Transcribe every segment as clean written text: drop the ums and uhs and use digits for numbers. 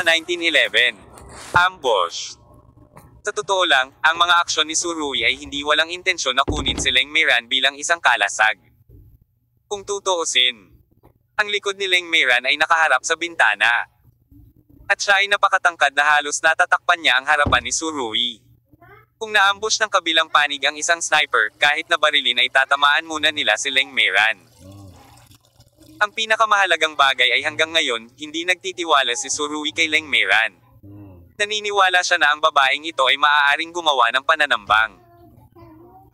1911. Ambush. Sa totoo lang, ang mga aksyon ni Surui ay hindi walang intensyon na kunin si Leng Meiran bilang isang kalasag. Kung tutuusin, ang likod ni Leng Meiran ay nakaharap sa bintana. At siya ay napakatangkad na halos natatakpan niya ang harapan ni Surui. Kung naambush ng kabilang panig ang isang sniper, kahit na barilin ay tatamaan muna nila si Leng Meiran. Ang pinakamahalagang bagay ay hanggang ngayon, hindi nagtitiwala si Surui kay Leng Meiran. Naniniwala siya na ang babaeng ito ay maaaring gumawa ng pananambang.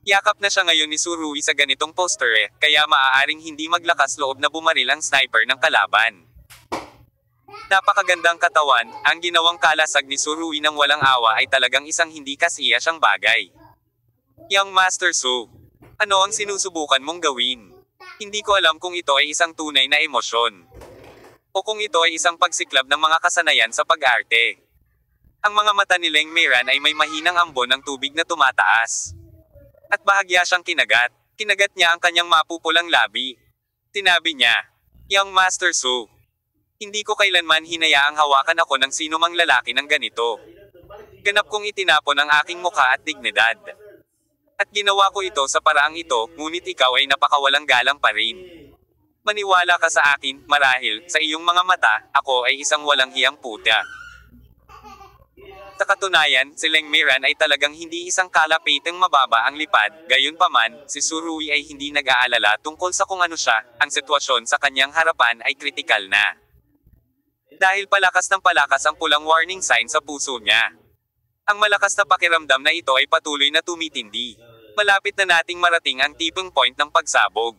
Yakap na siya ngayon ni Surui sa ganitong poster kaya maaaring hindi maglakas loob na bumaril ang sniper ng kalaban. Napakagandang katawan, ang ginawang kalasag ni Surui ng walang awa ay talagang isang hindi kasiya siyang bagay. Young Master Su, ano ang sinusubukan mong gawin? Hindi ko alam kung ito ay isang tunay na emosyon. O kung ito ay isang pagsiklab ng mga kasanayan sa pag-arte. Ang mga mata ni Leng Meiran ay may mahinang ambon ng tubig na tumataas. At bahagya siyang kinagat. Kinagat niya ang kanyang mapupulang labi. Tinabi niya, Young Master Su, hindi ko kailanman hinayaang hawakan ako ng sino mang lalaki ng ganito. Ganap kong itinapon ang aking mukha at dignidad. At ginawa ko ito sa paraang ito, ngunit ikaw ay napakawalang galang pa rin. Maniwala ka sa akin, marahil, sa iyong mga mata, ako ay isang walang hiyang puta. Sa katunayan, si Leng Meiran ay talagang hindi isang kalapitang mababa ang lipad, gayunpaman, si Surui ay hindi nag-aalala tungkol sa kung ano siya, ang sitwasyon sa kanyang harapan ay kritikal na. Dahil palakas ng palakas ang pulang warning sign sa puso niya. Ang malakas na pakiramdam na ito ay patuloy na tumitindi. Malapit na nating marating ang tipping point ng pagsabog.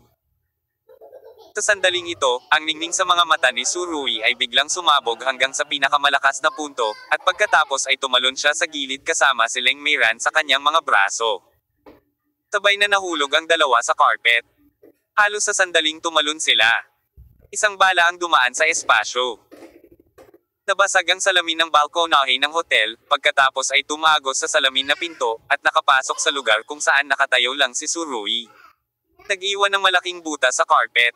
Sa sandaling ito, ang ningning sa mga mata ni Surui ay biglang sumabog hanggang sa pinakamalakas na punto, at pagkatapos ay tumalon siya sa gilid kasama si Leng Meiran sa kanyang mga braso. Sabay na nahulog ang dalawa sa carpet. Halos sa sandaling tumalon sila. Isang bala ang dumaan sa espasyo. Nabasag ang salamin ng balkonahe ng hotel, pagkatapos ay tumagos sa salamin na pinto, at nakapasok sa lugar kung saan nakatayo lang si Surui. Nag-iwan ng malaking buta sa carpet.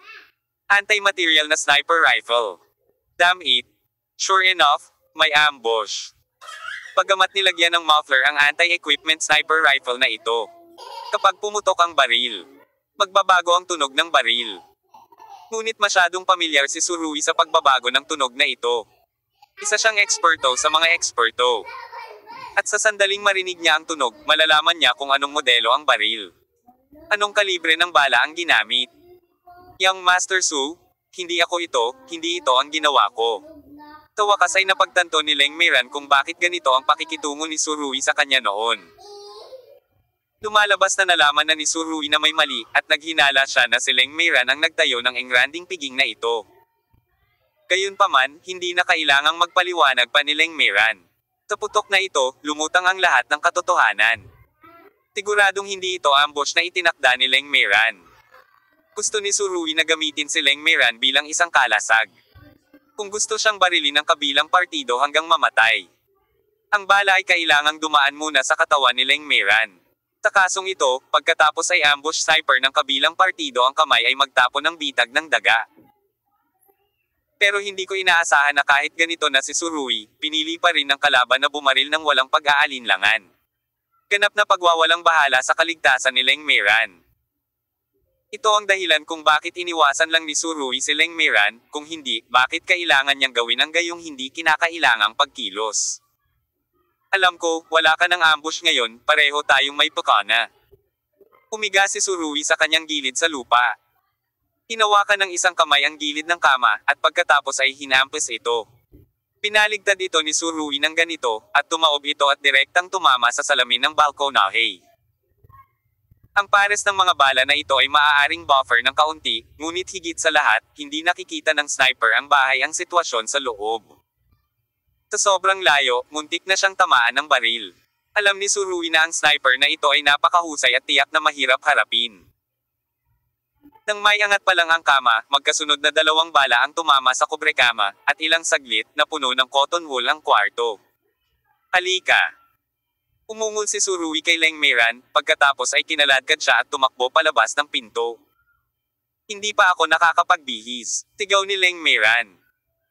Anti-material na sniper rifle. Damn it. Sure enough, may ambush. Pagamat nilagyan ng muffler ang anti-equipment sniper rifle na ito. Kapag pumutok ang baril, magbabago ang tunog ng baril. Ngunit masyadong pamilyar si Surui sa pagbabago ng tunog na ito. Isa siyang eksperto sa mga eksperto. At sa sandaling marinig niya ang tunog, malalaman niya kung anong modelo ang baril. Anong kalibre ng bala ang ginamit? Young Master Su, hindi ako ito, hindi ito ang ginawa ko. Sa wakas ay napagtanto ni Leng Meiran kung bakit ganito ang pakikitungo ni Surui sa kanya noon. Lumalabas na nalaman na ni Surui na may mali, at naghinala siya na si Leng Meiran ang nagtayo ng engranding piging na ito. Gayunpaman, hindi na kailangang magpaliwanag pa ni Leng Meiran. Sa putok na ito, lumutang ang lahat ng katotohanan. Siguradong hindi ito ambush na itinakda ni Leng Meiran. Gusto ni Surui na gamitin si Leng Meiran bilang isang kalasag. Kung gusto siyang barilin ng kabilang partido hanggang mamatay. Ang bala ay kailangang dumaan muna sa katawan ni Leng Meiran. Sa kasong ito, pagkatapos ay ambush sniper ng kabilang partido ang kamay ay magtapon ng bitag ng daga. Pero hindi ko inaasahan na kahit ganito na si Surui, pinili pa rin ng kalaban na bumaril ng walang pag-aalinlangan. Ganap na pagwawalang bahala sa kaligtasan ni Leng Meiran. Ito ang dahilan kung bakit iniwasan lang ni Surui si Leng Meiran, kung hindi, bakit kailangan niyang gawin ang gayong hindi kinakailangang pagkilos. Alam ko, wala ka ng ambush ngayon, pareho tayong may pakana. Umiga si Surui sa kanyang gilid sa lupa. Hinawakan ng isang kamay ang gilid ng kama, at pagkatapos ay hinampes ito. Pinaligtad ito ni Surui ng ganito, at tumaob ito at direktang tumama sa salamin ng balkonahe. Ang pares ng mga bala na ito ay maaaring buffer ng kaunti, ngunit higit sa lahat, hindi nakikita ng sniper ang bahay ang sitwasyon sa loob. Sa sobrang layo, muntik na siyang tamaan ng baril. Alam ni Surui na ang sniper na ito ay napakahusay at tiyak na mahirap harapin. Nang may angat pa lang ang kama, magkasunod na dalawang bala ang tumama sa kubrekama, at ilang saglit, na puno ng cotton wool ang kwarto. Halika! Umungol si Surui kay Leng Meiran, pagkatapos ay kinaladkad siya at tumakbo palabas ng pinto. Hindi pa ako nakakapagbihis, sigaw ni Leng Meiran.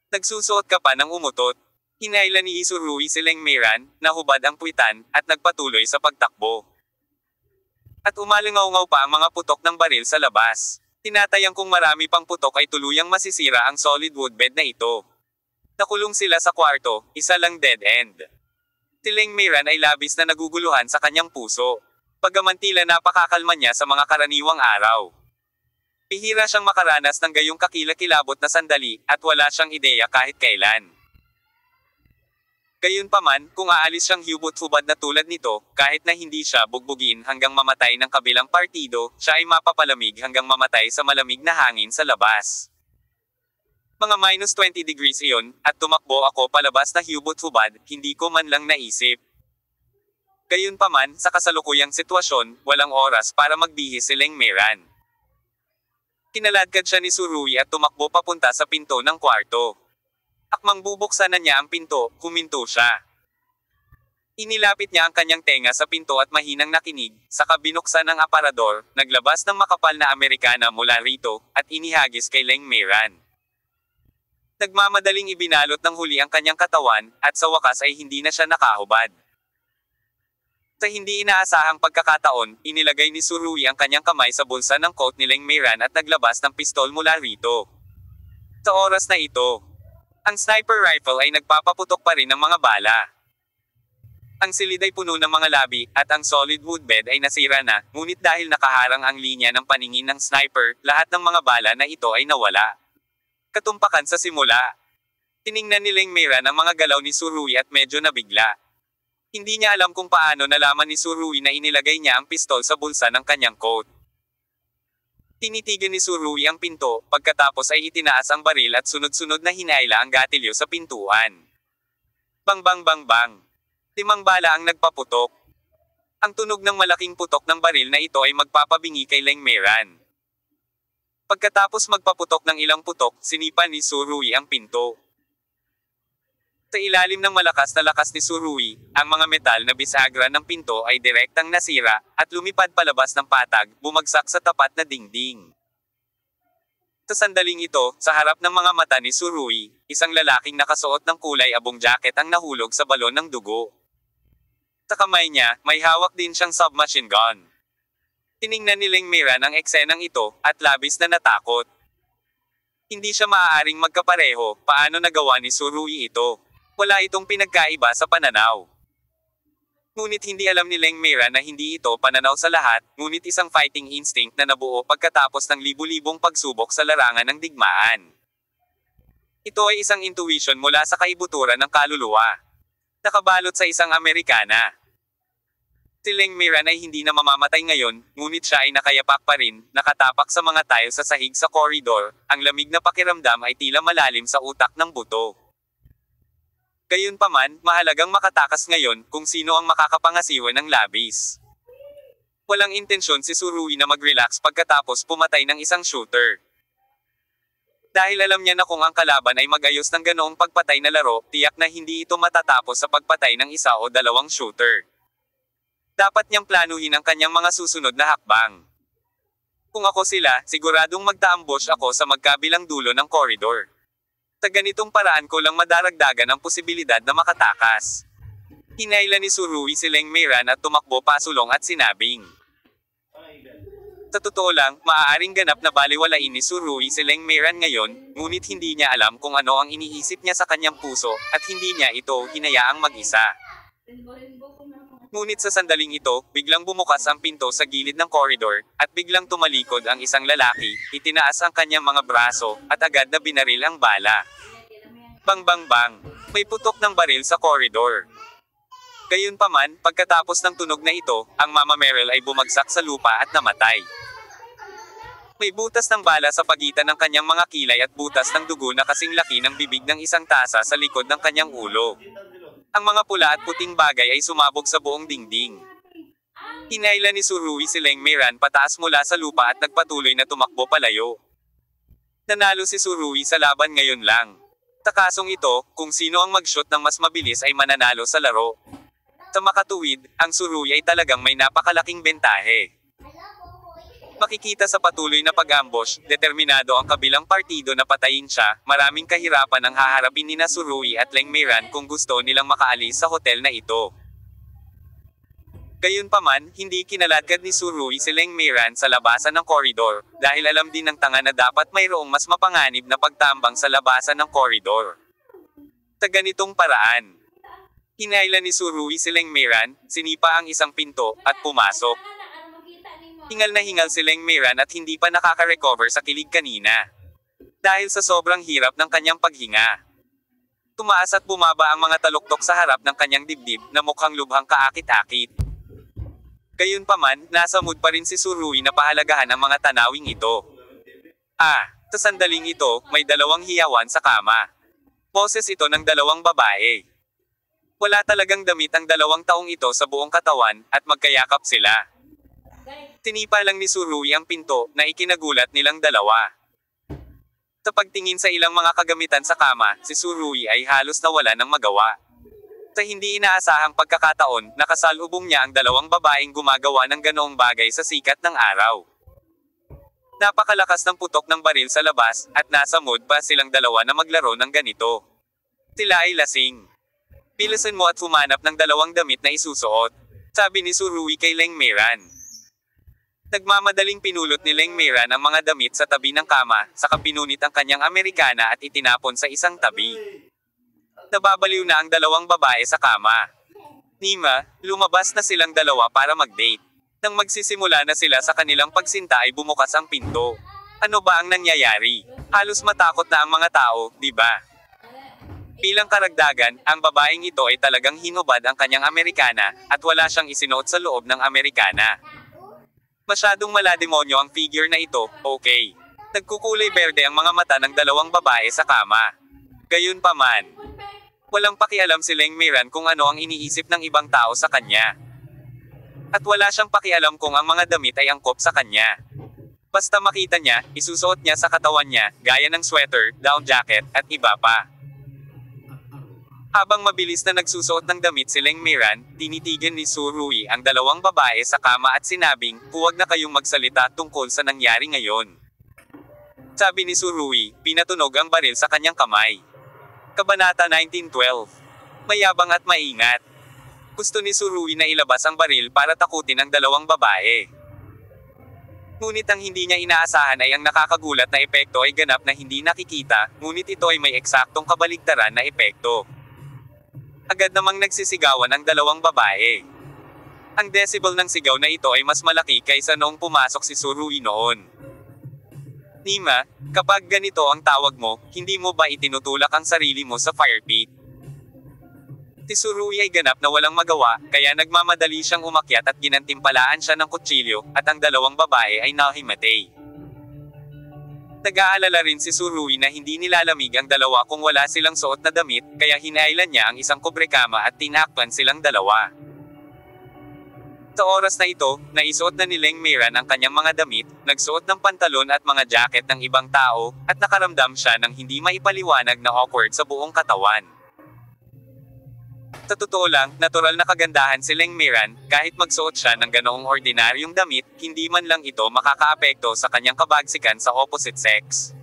Nagsusuot ka pa ng umutot. Hinailan ni Isurui si Leng Meiran, nahubad ang puwitan, at nagpatuloy sa pagtakbo. At umalingaw-ngaw pa ang mga putok ng baril sa labas. Tinatayang kung marami pang putok ay tuluyang masisira ang solid wood bed na ito. Nakulong sila sa kwarto, isa lang dead end. Si Leng Meiran ay labis na naguguluhan sa kanyang puso. Bagaman tila napakakalma niya sa mga karaniwang araw. Bihira siyang makaranas ng gayong kakilakilabot na sandali, at wala siyang ideya kahit kailan. Gayunpaman, kung aalis siyang hubot-hubad na tulad nito, kahit na hindi siya bugbugin hanggang mamatay ng kabilang partido, siya ay mapapalamig hanggang mamatay sa malamig na hangin sa labas. Mga -20 degrees iyon, at tumakbo ako palabas na hubot-hubad, hindi ko man lang naisip. Gayunpaman, sa kasalukuyang sitwasyon, walang oras para magbihis si Leng Meiran. Kinaladkad siya ni Surui at tumakbo papunta sa pinto ng kwarto. Akmang bubuksan na niya ang pinto, huminto siya. Inilapit niya ang kanyang tenga sa pinto at mahinang nakinig, saka binuksan ang aparador, naglabas ng makapal na Amerikana mula rito, at inihagis kay Leng Meiran. Nagmamadaling ibinalot ng huli ang kanyang katawan, at sa wakas ay hindi na siya nakahubad. Sa hindi inaasahang pagkakataon, inilagay ni Surui ang kanyang kamay sa bulsa ng coat ni Leng Meiran at naglabas ng pistol mula rito. Sa oras na ito, ang sniper rifle ay nagpapaputok pa rin ng mga bala. Ang silid ay puno ng mga labi, at ang solid wood bed ay nasira na, ngunit dahil nakaharang ang linya ng paningin ng sniper, lahat ng mga bala na ito ay nawala. Katumpakan sa simula. Tiningnan ni Leng Meiran ang mga galaw ni Surui at medyo nabigla. Hindi niya alam kung paano nalaman ni Surui na inilagay niya ang pistol sa bulsa ng kanyang coat. Tinitigan ni Surui ang pinto, pagkatapos ay itinaas ang baril at sunod-sunod na hinaila ang gatilyo sa pintuan. Bang bang bang bang. 5 bala ang nagpaputok. Ang tunog ng malaking putok ng baril na ito ay magpapabingi kay Leng Meiran. Pagkatapos magpaputok ng ilang putok, sinipa ni Surui ang pinto. Sa ilalim ng malakas na lakas ni Surui, ang mga metal na bisagra ng pinto ay direktang nasira, at lumipad palabas ng patag, bumagsak sa tapat na dingding. Sa sandaling ito, sa harap ng mga mata ni Surui, isang lalaking nakasuot ng kulay abong jacket ang nahulog sa balon ng dugo. Sa kamay niya, may hawak din siyang submachine gun. Tiningnan ni Leng Meiran ang eksenang ito, at labis na natakot. Hindi siya maaaring magkapareho, paano nagawa ni Surui ito? Wala itong pinagkaiba sa pananaw. Ngunit hindi alam ni Leng Meiran na hindi ito pananaw sa lahat, ngunit isang fighting instinct na nabuo pagkatapos ng libu-libong pagsubok sa larangan ng digmaan. Ito ay isang intuition mula sa kaibuturan ng kaluluwa. Nakabalot sa isang Amerikana. Si Leng Meiran ay hindi na mamamatay ngayon, ngunit siya ay nakayapak pa rin, nakatapak sa mga tile sa sahig sa koridor, ang lamig na pakiramdam ay tila malalim sa utak ng buto. Gayunpaman, mahalagang makatakas ngayon kung sino ang makakapangasiwa ng labis. Walang intensyon si Surui na mag-relax pagkatapos pumatay ng isang shooter. Dahil alam niya na kung ang kalaban ay mag-ayos ng ganoong pagpatay na laro, tiyak na hindi ito matatapos sa pagpatay ng isa o dalawang shooter. Dapat niyang planuhin ang kanyang mga susunod na hakbang. Kung ako sila, siguradong magta-ambush ako sa magkabilang dulo ng koridor. Sa ganitong paraan ko lang madaragdagan ang posibilidad na makatakas. Hinailan ni Surui si Leng Meiran at tumakbo pasulong at sinabing. Sa totoo lang, maaaring ganap na baliwalain ni Surui si Leng Meiran ngayon, ngunit hindi niya alam kung ano ang iniisip niya sa kanyang puso, at hindi niya ito hinayaang mag-isa. Ngunit sa sandaling ito, biglang bumukas ang pinto sa gilid ng koridor, at biglang tumalikod ang isang lalaki, itinaas ang kanyang mga braso, at agad na binaril ang bala. Bang bang bang! May putok ng baril sa koridor. Gayunpaman, pagkatapos ng tunog na ito, ang Mama Meryl ay bumagsak sa lupa at namatay. May butas ng bala sa pagitan ng kanyang mga kilay at butas ng dugo na kasing laki ng bibig ng isang tasa sa likod ng kanyang ulo. Ang mga pula at puting bagay ay sumabog sa buong dingding. Hinailan ni Surui si Leng Meiran pataas mula sa lupa at nagpatuloy na tumakbo palayo. Nanalo si Surui sa laban ngayon lang. Sa kasong ito, kung sino ang mag-shoot ng mas mabilis ay mananalo sa laro. Sa makatuwid, ang Surui ay talagang may napakalaking bentahe. Makikita sa patuloy na pag-ambush, determinado ang kabilang partido na patayin siya. Maraming kahirapan ang haharapin nina Tsurugi at Leng Meiran kung gusto nilang makaalis sa hotel na ito. Gayunpaman, hindi kinaladkad ni Tsurugi si Leng Meiran sa labasan ng koridor, dahil alam din ng tanga na dapat mayroong mas mapanganib na pagtambang sa labasan ng koridor. Sa ganitong paraan, hinailan ni Tsurugi si Leng Meiran, sinipa ang isang pinto, at pumasok. Hingal na hingal si Leng Meiran at hindi pa nakaka-recover sa kilig kanina. Dahil sa sobrang hirap ng kanyang paghinga. Tumaas at bumaba ang mga taluktok sa harap ng kanyang dibdib na mukhang lubhang kaakit-akit. Gayunpaman, nasa mood pa rin si Tsurugi na pahalagahan ang mga tanawing ito. Sa sandaling ito, may dalawang hiyawan sa kama. Poses ito ng dalawang babae. Wala talagang damit ang dalawang taong ito sa buong katawan, at magkayakap sila. Tinipa lang ni Tsurugi ang pinto, na ikinagulat nilang dalawa. Sa pagtingin sa ilang mga kagamitan sa kama, si Tsurugi ay halos nawala ng magawa. Sa hindi inaasahang pagkakataon, nakasalubong niya ang dalawang babaeng gumagawa ng ganoong bagay sa sikat ng araw. Napakalakas ng putok ng baril sa labas, at nasa mood pa silang dalawa na maglaro ng ganito. Sila ay lasing. Bilisan mo at humanap ng dalawang damit na isusuot, sabi ni Tsurugi kay Leng Meiran. Nagmamadaling pinulot ni Leng Meiran ang mga damit sa tabi ng kama, saka pinunit ang kanyang Amerikana at itinapon sa isang tabi. Nababaliw na ang dalawang babae sa kama. Nima, lumabas na silang dalawa para mag-date. Nang magsisimula na sila sa kanilang pagsinta ay bumukas ang pinto. Ano ba ang nangyayari? Halos matakot na ang mga tao, di ba? Bilang karagdagan, ang babaeng ito ay talagang hinubad ang kanyang Amerikana, at wala siyang isinuot sa loob ng Amerikana. Masyadong malademonyo ang figure na ito, okay. Nagkukulay berde ang mga mata ng dalawang babae sa kama. Gayunpaman, walang pakialam si Leng Meiran kung ano ang iniisip ng ibang tao sa kanya. At wala siyang pakialam kung ang mga damit ay angkop sa kanya. Basta makita niya, isusuot niya sa katawan niya, gaya ng sweater, down jacket, at iba pa. Habang mabilis na nagsusuot ng damit si Leng Meiran, tinitigan ni Tsurugi ang dalawang babae sa kama at sinabing, huwag na kayong magsalita tungkol sa nangyari ngayon. Sabi ni Tsurugi, pinatunog ang baril sa kanyang kamay. Kabanata 1912. Mayabang at maingat. Gusto ni Tsurugi na ilabas ang baril para takutin ang dalawang babae. Ngunit ang hindi niya inaasahan ay ang nakakagulat na epekto ay ganap na hindi nakikita, ngunit ito ay may eksaktong kabaligtaran na epekto. Agad namang nagsisigawan ang dalawang babae. Ang decibel ng sigaw na ito ay mas malaki kaysa noong pumasok si Tsurugi noon. Nima, kapag ganito ang tawag mo, hindi mo ba itinutulak ang sarili mo sa fire pit? Si Tsurugi ay ganap na walang magawa, kaya nagmamadali siyang umakyat at ginantimpalaan siya ng kutsilyo, at ang dalawang babae ay nahimatay. Nag-aalala rin si Tsurugi na hindi nilalamig ang dalawa kung wala silang suot na damit, kaya hinailan niya ang isang kubrekama at tinakpan silang dalawa. Sa oras na ito, naisuot na ni Leng Meiran ang kanyang mga damit, nagsuot ng pantalon at mga jacket ng ibang tao, at nakaramdam siya ng hindi maipaliwanag na awkward sa buong katawan. Sa totoo lang, natural na kagandahan si Leng Meiran, kahit magsuot siya ng ganoong ordinaryong damit, hindi man lang ito makakaapekto sa kanyang kabagsikan sa opposite sex.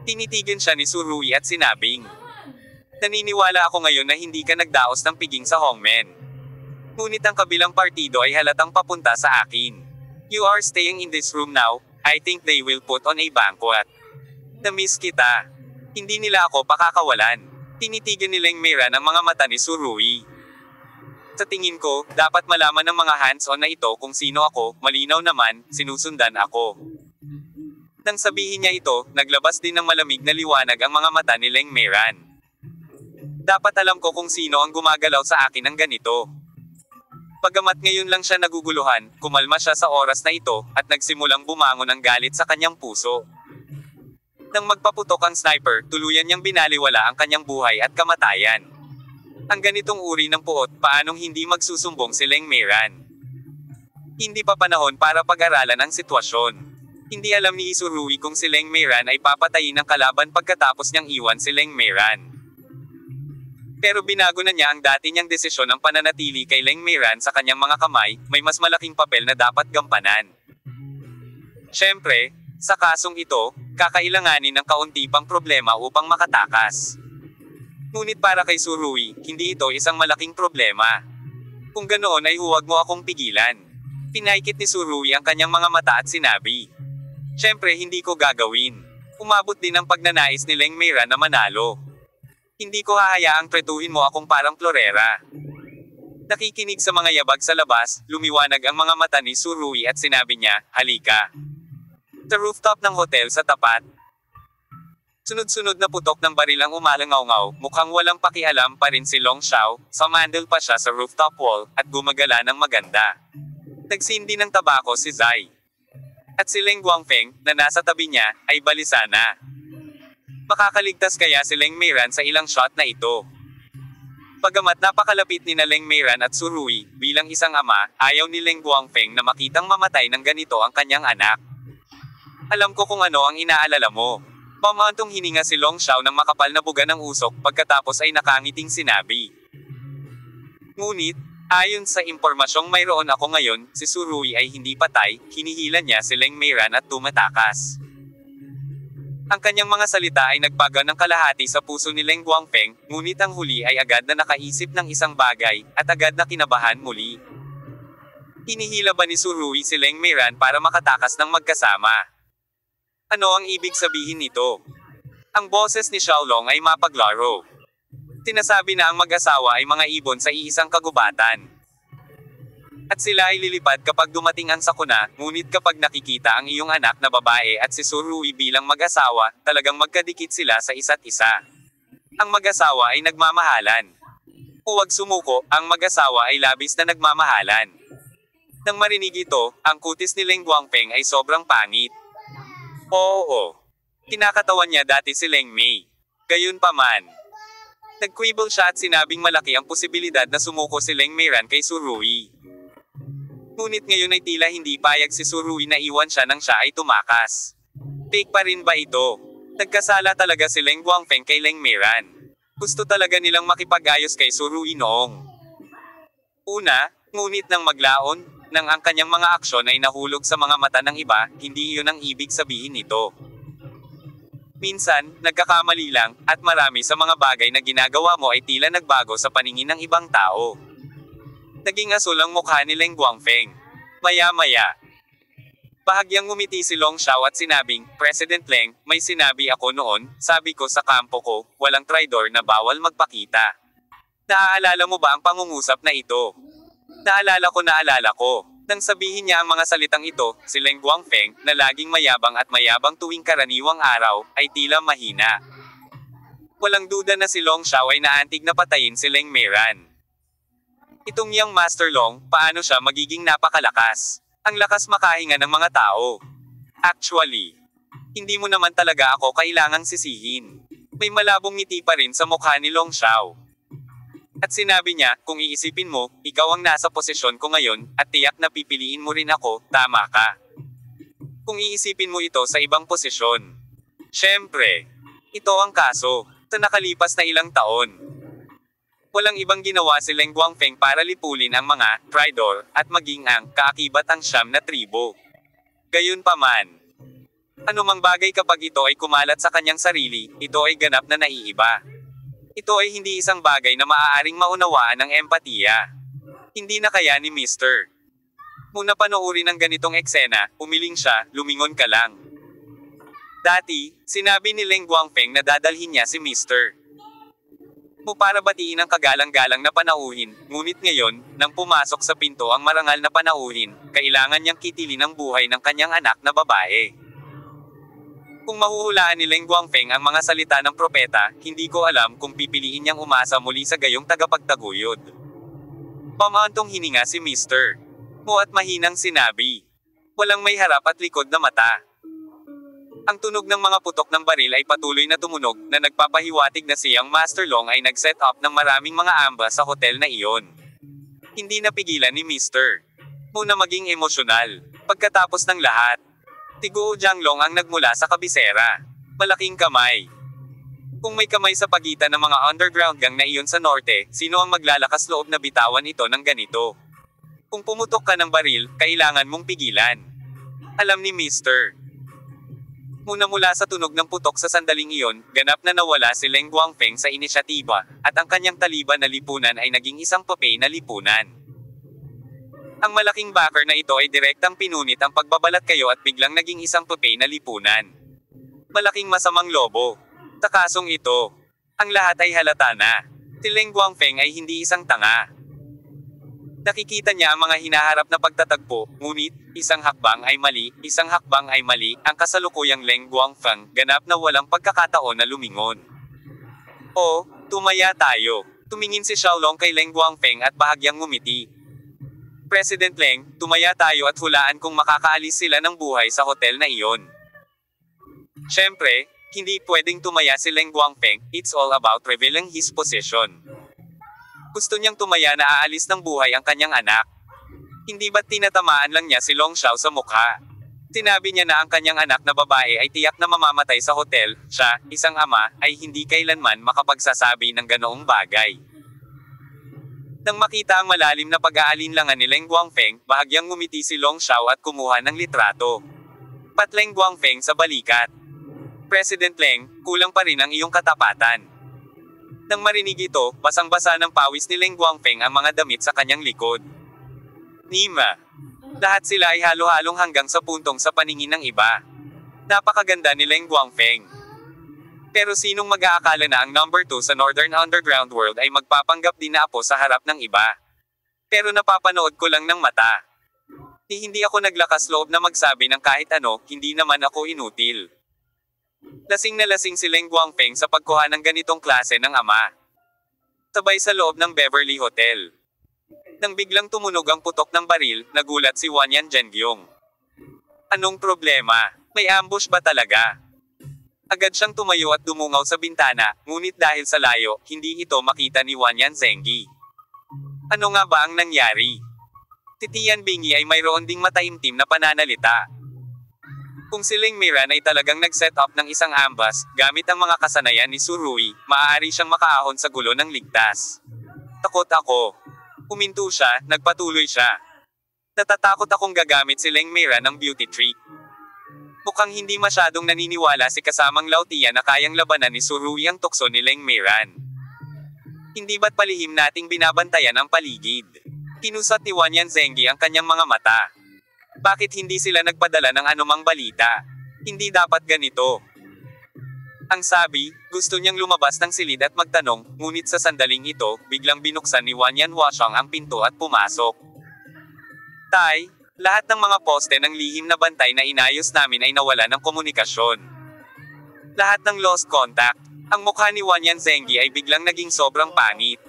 Tinitigan siya ni Tsurugi at sinabing, naniniwala ako ngayon na hindi ka nagdaos ng piging sa hongmen. Ngunit ang kabilang partido ay halatang papunta sa akin. You are staying in this room now, I think they will put on a banquet. Na-miss kita. Hindi nila ako pakakawalan. Tinitigan ni Leng Meiran ang mga mata ni Tsurugi. Sa tingin ko, dapat malaman ng mga hands-on na ito kung sino ako, malinaw naman, sinusundan ako. Nang sabihin niya ito, naglabas din ng malamig na liwanag ang mga mata ni Leng Meiran. Dapat alam ko kung sino ang gumagalaw sa akin ng ganito. Pagamat ngayon lang siya naguguluhan, kumalma siya sa oras na ito, at nagsimulang bumangon ang galit sa kanyang puso. Nang magpaputok ang sniper, tuluyan niyang binaliwala ang kanyang buhay at kamatayan. Ang ganitong uri ng puot, paanong hindi magsusumbong si Leng Meiran? Hindi pa panahon para pag-aralan ang sitwasyon. Hindi alam ni Tsurugi kung si Leng Meiran ay papatayin ng kalaban pagkatapos niyang iwan si Leng Meiran. Pero binago na niya ang dati niyang desisyon ng pananatili kay Leng Meiran sa kanyang mga kamay, may mas malaking papel na dapat gampanan. Siyempre, sa kasong ito, kakailanganin ng kaunti pang problema upang makatakas. Ngunit para kay Surui, hindi ito isang malaking problema. Kung ganoon ay huwag mo akong pigilan. Pinaikit ni Surui ang kanyang mga mata at sinabi. Siyempre hindi ko gagawin. Umabot din ang pagnanais ni Leng Meira na manalo. Hindi ko hahayaang tretuhin mo akong parang florera. Nakikinig sa mga yabag sa labas, lumiwanag ang mga mata ni Surui at sinabi niya, halika. Sa rooftop ng hotel sa tapat. Sunod-sunod na putok ng baril ang umalangaw-ngaw, mukhang walang pakialam pa rin si Long Xiao, sumandal pa siya sa rooftop wall, at gumagala ng maganda. Nagsindi ng tabako si Zai. At si Leng Guangfeng, na nasa tabi niya, ay balisa na. Makakaligtas kaya si Leng Meiran sa ilang shot na ito? Bagamat napakalapit ni na Leng Meiran at Surui, bilang isang ama, ayaw ni Leng Guangfeng na makitang mamatay ng ganito ang kanyang anak. Alam ko kung ano ang inaalala mo. Pamantong hininga si Long Xiao ng makapal na buga ng usok pagkatapos ay nakangiting sinabi. Ngunit, ayon sa impormasyong mayroon ako ngayon, si Surui ay hindi patay, hinihila niya si Leng Meiran at tumatakas. Ang kanyang mga salita ay nagpaga ng kalahati sa puso ni Leng Guangfeng, ngunit ang huli ay agad na nakaisip ng isang bagay, at agad na kinabahan muli. Hinihila ba ni Surui si Leng Meiran para makatakas ng magkasama? Ano ang ibig sabihin nito? Ang boses ni Xiaolong ay mapaglaro. Sinasabi na ang mag-asawa ay mga ibon sa iisang kagubatan. At sila ay lilipad kapag dumating ang sakuna, ngunit kapag nakikita ang iyong anak na babae at si Surui bilang mag-asawa, talagang magkadikit sila sa isa't isa. Ang mag-asawa ay nagmamahalan. Huwag sumuko, ang mag-asawa ay labis na nagmamahalan. Nang marinig ito, ang kutis ni Leng Guangfeng ay sobrang pangit. Oo. Kinakatawan niya dati si Leng Mei. Gayunpaman. Nagkwibble siya at sinabing malaki ang posibilidad na sumuko si Leng Meiran kay Surui. Ngunit ngayon ay tila hindi payag si Surui na iwan siya nang siya ay tumakas. Fake pa rin ba ito? Nagkasala talaga si Leng Guangfeng kay Leng Meiran. Gusto talaga nilang makipag-ayos kay Surui noong una, ngunit nang maglaon, nang ang kanyang mga aksyon ay nahulog sa mga mata ng iba, hindi iyon ang ibig sabihin nito. Minsan, nagkakamali lang, at marami sa mga bagay na ginagawa mo ay tila nagbago sa paningin ng ibang tao. Naging asul ang mukha ni Leng Guangfeng. Maya-maya. Bahagyang ngumiti si Long Xiao at sinabing, President Leng, may sinabi ako noon, sabi ko sa kampo ko, walang traidor na bawal magpakita. Naaalala mo ba ang pangungusap na ito? Naalala ko. Nang sabihin niya ang mga salitang ito, si Leng Guangfeng, na laging mayabang at mayabang tuwing karaniwang araw, ay tila mahina. Walang duda na si Long Xiao ay naantig na patayin si Leng Meiran. Itong Young Master Long, paano siya magiging napakalakas? Ang lakas makahinga ng mga tao. Actually, hindi mo naman talaga ako kailangang sisihin. May malabong ngiti pa rin sa mukha ni Long Xiao. At sinabi niya, kung iisipin mo, ikaw ang nasa posisyon ko ngayon, at tiyak na pipiliin mo rin ako, tama ka. Kung iisipin mo ito sa ibang posisyon. Siyempre, ito ang kaso, sa nakalipas na ilang taon. Walang ibang ginawa si Leng Guangfeng para lipulin ang mga traidor, at maging ang kaakibat ang siyam na tribo. Gayunpaman, anumang bagay kapag ito ay kumalat sa kanyang sarili, ito ay ganap na naiiba. Ito ay hindi isang bagay na maaaring maunawaan ng empatiya. Hindi na kaya ni Mr. Muna panoorin ang ganitong eksena, umiling siya, lumingon ka lang. Dati, sinabi ni Leng Guangfeng na dadalhin niya si Mr. Mo para batiin ang kagalang-galang na panauhin, ngunit ngayon, nang pumasok sa pinto ang marangal na panauhin, kailangan niyang kitilin ang buhay ng kanyang anak na babae. Kung mahuhulaan ni Leng Guangfeng ang mga salita ng propeta, hindi ko alam kung pipiliin niyang umasa muli sa gayong tagapagtaguyod. Pamantong hininga si Mr. Mo at mahinang sinabi. Walang may harap at likod na mata. Ang tunog ng mga putok ng baril ay patuloy na tumunog, na nagpapahiwatig na si Young Master Long ay nag-set up ng maraming mga amba sa hotel na iyon. Hindi napigilan ni Mr. Mo na maging emosyonal. Pagkatapos ng lahat, si Guo Jianglong ang nagmula sa kabisera. Malaking kamay. Kung may kamay sa pagitan ng mga underground gang na iyon sa norte, sino ang maglalakas loob na bitawan ito ng ganito? Kung pumutok ka ng baril, kailangan mong pigilan. Alam ni Mr. Mula sa tunog ng putok sa sandaling iyon, ganap na nawala si Leng Guangfeng sa inisyatiba, at ang kanyang taliban na lipunan ay naging isang papay na lipunan. Ang malaking backer na ito ay direktang pinunit ang pagbabalat kayo at biglang naging isang papay na lipunan. Malaking masamang lobo. Takasong ito. Ang lahat ay halata na. Si Leng Guangfeng ay hindi isang tanga. Nakikita niya ang mga hinaharap na pagtatagpo, ngunit, isang hakbang ay mali, ang kasalukuyang Leng Guangfeng, ganap na walang pagkakataon na lumingon. O, tumaya tayo. Tumingin si Xiaolong kay Leng Guangfeng at bahagyang ngumiti. President Leng, tumaya tayo at hulaan kung makakaalis sila ng buhay sa hotel na iyon. Siyempre, hindi pwedeng tumaya si Leng Guangfeng, it's all about revealing his position. Gusto niyang tumaya na aalis ng buhay ang kanyang anak. Hindi ba't tinatamaan lang niya si Long Xiao sa mukha? Sinabi niya na ang kanyang anak na babae ay tiyak na mamamatay sa hotel, siya, isang ama, ay hindi kailanman makapagsasabi ng ganoong bagay. Nang makita ang malalim na pag-aalinlangan ni Leng Guangfeng, bahagyang ngumiti si Long Xiao at kumuha ng litrato. Pat Leng Guangfeng sa balikat. President Leng, kulang pa rin ang iyong katapatan. Nang marinig ito, basang-basa ng pawis ni Leng Guangfeng ang mga damit sa kanyang likod. Nima. Lahat sila ay halo-halong hanggang sa puntong sa paningin ng iba. Napakaganda ni Leng Guangfeng. Pero sinong mag-aakala na ang number 2 sa Northern Underground World ay magpapanggap din na apo sa harap ng iba? Pero napapanood ko lang ng mata. Hindi ako naglakas loob na magsabi ng kahit ano, hindi naman ako inutil. Lasing na lasing si Leng Guangfeng sa pagkuha ng ganitong klase ng ama. Sabay sa loob ng Beverly Hotel. Nang biglang tumunog ang putok ng baril, nagulat si Wanyan Zhengyong. Anong problema? May ambush ba talaga? Agad siyang tumayo at dumungaw sa bintana, ngunit dahil sa layo, hindi ito makita ni Wanyan Zenggi. Ano nga ba ang nangyari? Si Tian Bingi ay mayroon ding mataimtim na pananalita. Kung si Leng Miran ay talagang nag-set up ng isang ambas, gamit ang mga kasanayan ni Su Rui, maaari siyang makaahon sa gulo ng ligtas. Takot ako. Uminto siya, nagpatuloy siya. Natatakot akong gagamit si Leng Miran ng beauty trick. Mukhang hindi masyadong naniniwala si kasamang Lautia na kayang labanan ni Su Rui ang tukso ni Leng Miran. Hindi ba't palihim nating binabantayan ang paligid? Kinusat ni Wanyan Zenggi ang kanyang mga mata. Bakit hindi sila nagpadala ng anumang balita? Hindi dapat ganito. Ang sabi, gusto niyang lumabas ng silid at magtanong, ngunit sa sandaling ito, biglang binuksan ni Wanyan Washang ang pinto at pumasok. Tay, lahat ng mga poste ng lihim na bantay na inayos namin ay nawala ng komunikasyon. Lahat ng lost contact. Ang mukha ni Wanyan Zenggi ay biglang naging sobrang pangit.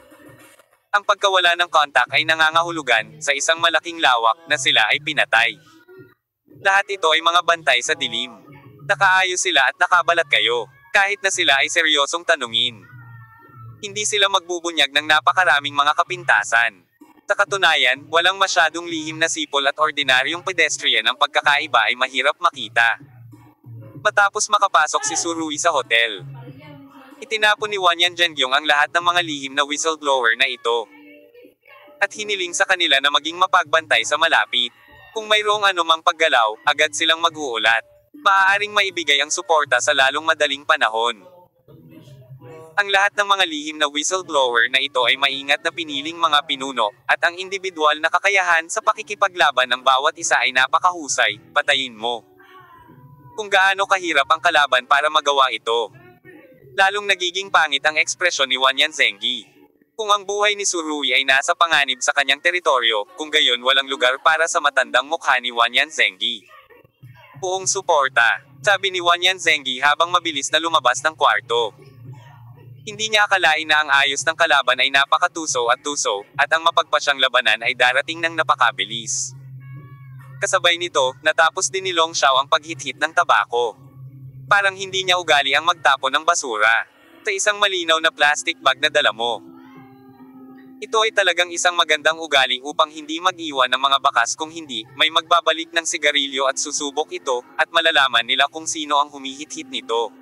Ang pagkawala ng kontak ay nangangahulugan, sa isang malaking lawak, na sila ay pinatay. Lahat ito ay mga bantay sa dilim. Nakaayos sila at nakabalat kayo, kahit na sila ay seryosong tanungin. Hindi sila magbubunyag ng napakaraming mga kapintasan. Sa katunayan, walang masyadong lihim na sipol at ordinaryong pedestrian ang pagkakaiba ay mahirap makita. Matapos makapasok si Su Rui sa hotel, itinapon ni Wanyan Zhengyong ang lahat ng mga lihim na whistleblower na ito. At hiniling sa kanila na maging mapagbantay sa malapit. Kung mayroong anumang paggalaw, agad silang mag-uulat. Maaaring maibigay ang suporta sa lalong madaling panahon. Ang lahat ng mga lihim na whistleblower na ito ay maingat na piniling mga pinuno, at ang individual na kakayahan sa pakikipaglaban ng bawat isa ay napakahusay, patayin mo. Kung gaano kahirap ang kalaban para magawa ito. Lalong nagiging pangit ang ekspresyon ni Wanyan Zenggi. Kung ang buhay ni Su Rui ay nasa panganib sa kanyang teritoryo, kung gayon walang lugar para sa matandang mukha ni Wanyan Zenggi. Buong suporta, sabi ni Wanyan Zenggi habang mabilis na lumabas ng kwarto. Hindi niya akalain na ang ayos ng kalaban ay napakatuso at ang mapagpasyang labanan ay darating ng napakabilis. Kasabay nito, natapos din ni Long Xiao ang paghit-hit ng tabako. Parang hindi niya ugali ang magtapon ng basura sa isang malinaw na plastic bag na dala mo. Ito ay talagang isang magandang ugali upang hindi mag-iwan ng mga bakas, kung hindi, may magbabalik ng sigarilyo at susubok ito, at malalaman nila kung sino ang humihit-hit nito.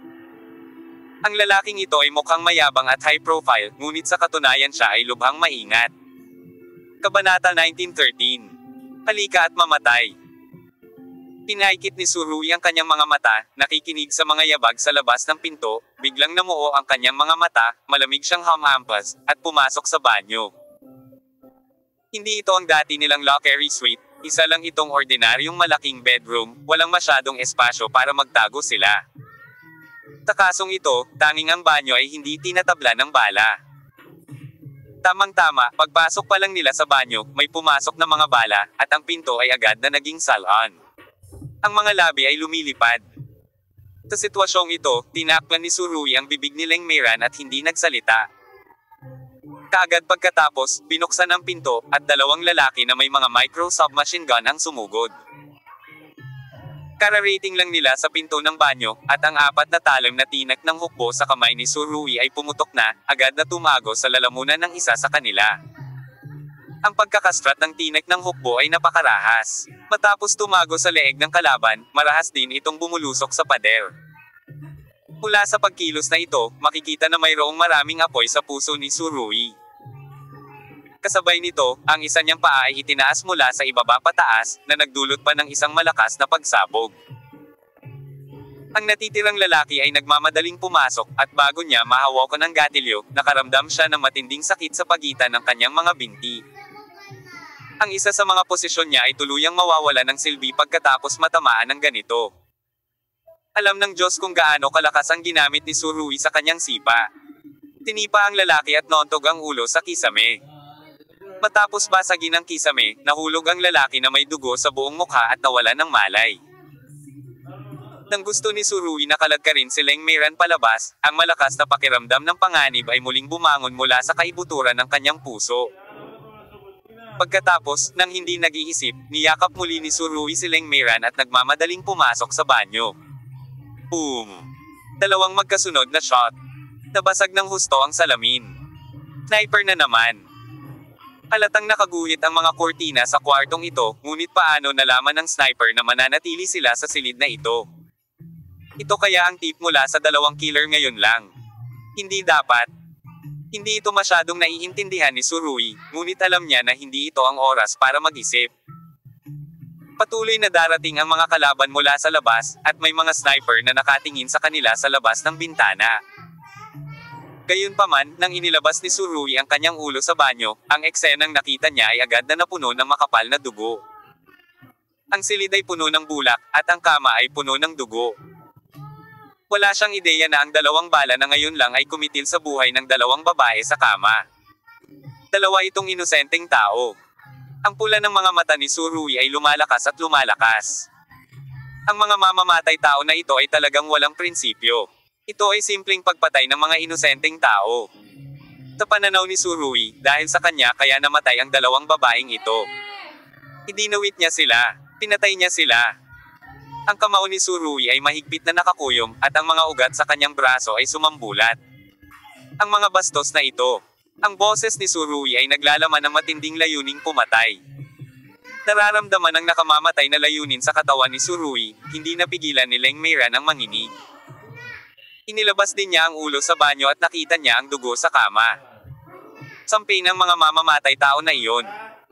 Ang lalaking ito ay mukhang mayabang at high profile, ngunit sa katunayan siya ay lubhang maingat. Kabanata 1913. Halika at mamatay. Pinaikit ni Surui ang kanyang mga mata, nakikinig sa mga yabag sa labas ng pinto, biglang namuo ang kanyang mga mata, malamig siyang hamampas, at pumasok sa banyo. Hindi ito ang dati nilang Lockery Suite, isa lang itong ordinaryong malaking bedroom, walang masyadong espasyo para magtago sila. Sa kasong ito, tanging ang banyo ay hindi tinatabla ng bala. Tamang-tama, pagpasok pa lang nila sa banyo, may pumasok na mga bala, at ang pinto ay agad na naging salon. Ang mga labi ay lumilipad. Sa sitwasyong ito, tinakpan ni Surui ang bibig ni Leng Meiran at hindi nagsalita. Kaagad pagkatapos, binuksan ang pinto, at dalawang lalaki na may mga micro-submachine gun ang sumugod. Kararating lang nila sa pinto ng banyo, at ang apat na talim na tinak ng hukbo sa kamay ni Surui ay pumutok na, agad na tumago sa lalamunan ng isa sa kanila. Ang pagkakastrat ng tinak ng hukbo ay napakarahas. Matapos tumago sa leeg ng kalaban, marahas din itong bumulusok sa pader. Mula sa pagkilos na ito, makikita na mayroong maraming apoy sa puso ni Surui. Kasabay nito, ang isa niyang paa ay itinaas mula sa ibaba pataas, na nagdulot pa ng isang malakas na pagsabog. Ang natitirang lalaki ay nagmamadaling pumasok, at bago niya mahawakan ng gatilyo, nakaramdam siya ng matinding sakit sa pagitan ng kanyang mga binti. Ang isa sa mga posisyon niya ay tuluyang mawawala ng silbi pagkatapos matamaan ng ganito. Alam ng Diyos kung gaano kalakas ang ginamit ni Surui sa kanyang sipa. Tinipa ang lalaki at nontog ang ulo sa kisame. Matapos basagin ang kisame, nahulog ang lalaki na may dugo sa buong mukha at nawala ng malay. Nang gusto ni Surui na kalagkarin si Leng Meiran palabas, ang malakas na pakiramdam ng panganib ay muling bumangon mula sa kaibuturan ng kanyang puso. Pagkatapos, nang hindi nag-iisip, niyakap muli ni Surui si Leng Meiran at nagmamadaling pumasok sa banyo. Boom! Dalawang magkasunod na shot. Nabasag ng husto ang salamin. Sniper na naman. Halatang nakaguhit ang mga kortina sa kwartong ito, ngunit paano nalaman ng sniper na mananatili sila sa silid na ito? Ito kaya ang tip mula sa dalawang killer ngayon lang. Hindi dapat. Hindi ito masyadong naiintindihan ni Surui, ngunit alam niya na hindi ito ang oras para mag-isip. Patuloy na darating ang mga kalaban mula sa labas, at may mga sniper na nakatingin sa kanila sa labas ng bintana. Gayunpaman, nang inilabas ni Surui ang kanyang ulo sa banyo, ang eksenang nakita niya ay agad na napuno ng makapal na dugo. Ang silid ay puno ng bulak, at ang kama ay puno ng dugo. Wala siyang ideya na ang dalawang bala na ngayon lang ay kumitil sa buhay ng dalawang babae sa kama. Dalawa itong inosenteng tao. Ang pula ng mga mata ni Surui ay lumalakas at lumalakas. Ang mga mamamatay tao na ito ay talagang walang prinsipyo. Ito ay simpleng pagpatay ng mga inosenteng tao. Sa pananaw ni Surui, dahil sa kanya kaya namatay ang dalawang babaeng ito. Idinawit niya sila. Pinatay niya sila. Ang kamao ni Surui ay mahigpit na nakakuyom, at ang mga ugat sa kanyang braso ay sumambulat. Ang mga bastos na ito. Ang boses ni Surui ay naglalaman ng matinding layuning pumatay. Nararamdaman ang nakamamatay na layunin sa katawan ni Surui, hindi napigilan ni Leng Meiran ang manginig. Inilabas din niya ang ulo sa banyo at nakita niya ang dugo sa kama. Sampay ng mga mamamatay tao na iyon.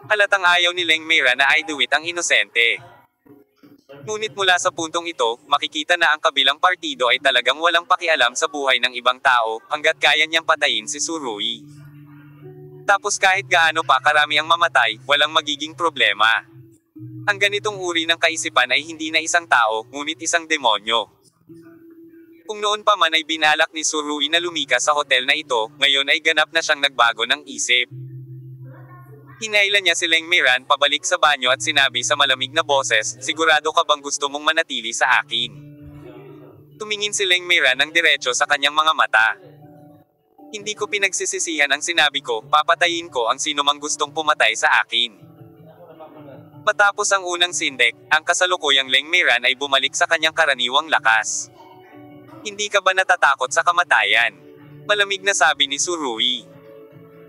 Halatang ayaw ni Leng Meiran na iduwit ang inosente. Ngunit mula sa puntong ito, makikita na ang kabilang partido ay talagang walang pakialam sa buhay ng ibang tao, hanggat kaya niyang patayin si Surui. Tapos kahit gaano pa karami ang mamatay, walang magiging problema. Ang ganitong uri ng kaisipan ay hindi na isang tao, ngunit isang demonyo. Kung noon pa man ay binalak ni Surui na lumikas sa hotel na ito, ngayon ay ganap na siyang nagbago ng isip. Hinailan niya si Leng Meiran pabalik sa banyo at sinabi sa malamig na boses, "Sigurado ka bang gusto mong manatili sa akin?" Tumingin si Leng Meiran ng diretso sa kanyang mga mata. "Hindi ko pinagsisisihan ang sinabi ko, papatayin ko ang sinumang gustong pumatay sa akin." Matapos ang unang sindek, ang kasalukuyang Leng Meiran ay bumalik sa kanyang karaniwang lakas. "Hindi ka ba natatakot sa kamatayan?" Malamig na sabi ni Surui.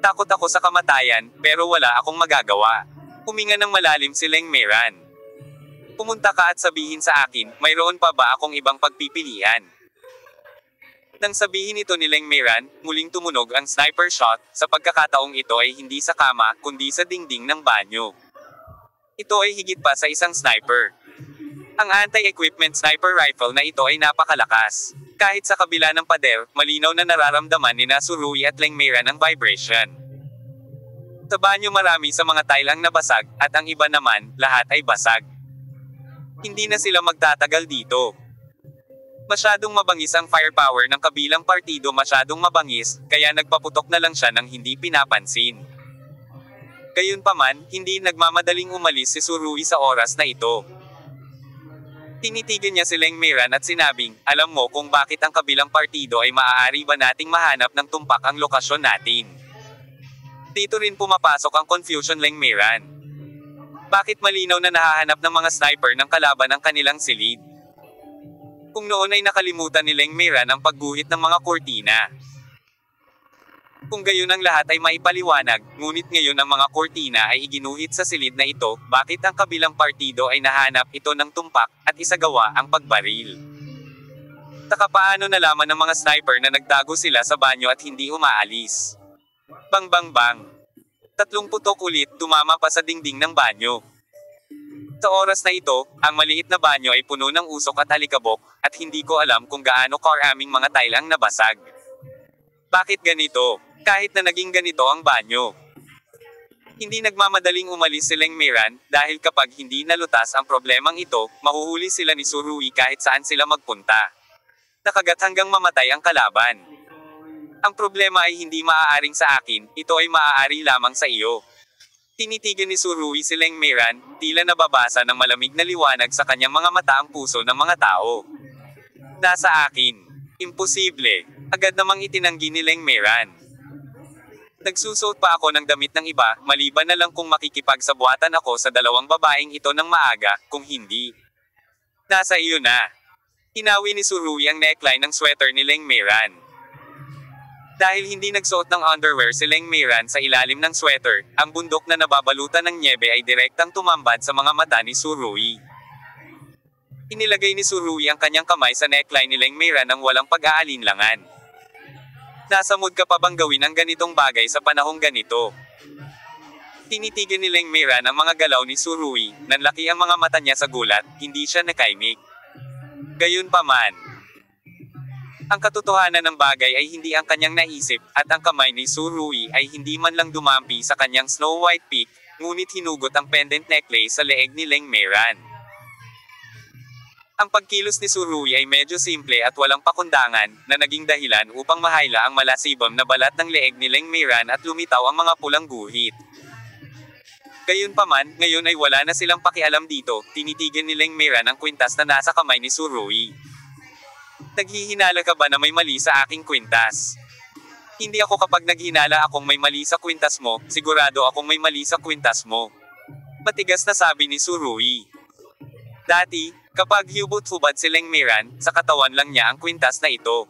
"Takot ako sa kamatayan, pero wala akong magagawa." Huminga ng malalim si Leng Meiran. "Pumunta ka at sabihin sa akin, mayroon pa ba akong ibang pagpipilian?" Nang sabihin ito ni Leng Meiran, muling tumunog ang sniper shot, sa pagkakataong ito ay hindi sa kama, kundi sa dingding ng banyo. Ito ay higit pa sa isang sniper. Ang anti-equipment sniper rifle na ito ay napakalakas. Kahit sa kabila ng pader, malinaw na nararamdaman ni Surui at Lengmeiran ang vibration. Sa banyo marami sa mga tile ang nabasag, at ang iba naman, lahat ay basag. Hindi na sila magtatagal dito. Masyadong mabangis ang firepower ng kabilang partido, masyadong mabangis, kaya nagpaputok na lang siya ng hindi pinapansin. Gayunpaman, hindi nagmamadaling umalis si Surui sa oras na ito. Tinitigan niya si Lengmeiran at sinabing, alam mo kung bakit ang kabilang partido ay maaari ba nating mahanap ng tumpak ang lokasyon natin. Dito rin pumapasok ang confusion, Lengmeiran. Bakit malinaw na nahahanap ng mga sniper ng kalaban ang kanilang silid? Kung noon ay nakalimutan ni Lengmeiran ang pagguhit ng mga kortina. Kung gayon ang lahat ay maipaliwanag, ngunit ngayon ang mga kortina ay iginuhit sa silid na ito, bakit ang kabilang partido ay nahanap ito ng tumpak, at isagawa ang pagbaril? Taka paano nalaman ng mga sniper na nagtago sila sa banyo at hindi umaalis? Bang bang bang! 30 putok ulit tumama pa sa dingding ng banyo. Sa oras na ito, ang maliit na banyo ay puno ng usok at alikabok, at hindi ko alam kung gaano karaming mga tile ang nabasag. Bakit ganito? Kahit na naging ganito ang banyo. Hindi nagmamadaling umalis si Lengmeiran, dahil kapag hindi nalutas ang problemang ito, mahuhuli sila ni Surui kahit saan sila magpunta. Nakagat hanggang mamatay ang kalaban. Ang problema ay hindi maaaring sa akin, ito ay maaari lamang sa iyo. Tinitigan ni Surui si Lengmeiran, tila nababasa ng malamig na liwanag sa kanyang mga mata ang puso ng mga tao. Nasa akin. Imposible. Agad namang itinanggi ni Lengmeiran. Nagsusuot pa ako ng damit ng iba, maliban na lang kung makikipagsabuatan ako sa dalawang babaeng ito ng maaga, kung hindi. Nasa iyo na. Hinawi ni Surui ang neckline ng sweater ni Lengmeiran. Dahil hindi nagsuot ng underwear si Lengmeiran sa ilalim ng sweater, ang bundok na nababalutan ng nyebe ay direktang tumambad sa mga mata ni Surui. Inilagay ni Surui ang kanyang kamay sa neckline ni Lengmeiran ng walang pag-aalinlangan. Nasa mood ka pa bang gawin ang ganitong bagay sa panahong ganito? Tinitigan ni Lengmeiran ang mga galaw ni Surui, nanlaki ang mga mata niya sa gulat, hindi siya nakaimik. Gayunpaman, ang katotohanan ng bagay ay hindi ang kanyang naisip, at ang kamay ni Surui ay hindi man lang dumampi sa kanyang Snow White peak, ngunit hinugot ang pendant necklace sa leeg ni Lengmeiran. Ang pagkilos ni Surui ay medyo simple at walang pakundangan, na naging dahilan upang mahayla ang malasibam na balat ng leeg ni Lengmeiran at lumitaw ang mga pulang guhit. Gayunpaman, ngayon ay wala na silang pakialam dito, tinitigan ni Lengmeiran ang kwintas na nasa kamay ni Surui. Naghihinala ka ba na may mali sa aking kwintas? Hindi ako kapag naghinala akong may mali sa kwintas mo, sigurado akong may mali sa kwintas mo. Matigas na sabi ni Surui. Dati, kapag hubot-hubad si Lengmeiran, sa katawan lang niya ang kwintas na ito.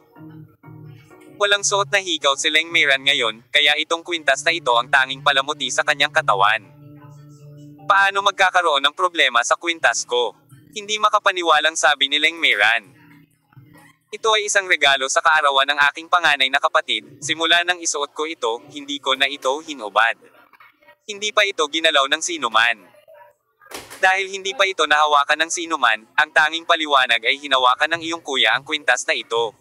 Walang suot na hikaw si Lengmeiran ngayon, kaya itong kwintas na ito ang tanging palamuti sa kanyang katawan. Paano magkakaroon ng problema sa kwintas ko? Hindi makapaniwalang sabi ni Lengmeiran. Ito ay isang regalo sa kaarawan ng aking panganay na kapatid, simula nang isuot ko ito, hindi ko na ito hinubad. Hindi pa ito ginalaw ng sinuman. Dahil hindi pa ito nahawakan ng sinuman, ang tanging paliwanag ay hinawakan ng iyong kuya ang kwintas na ito.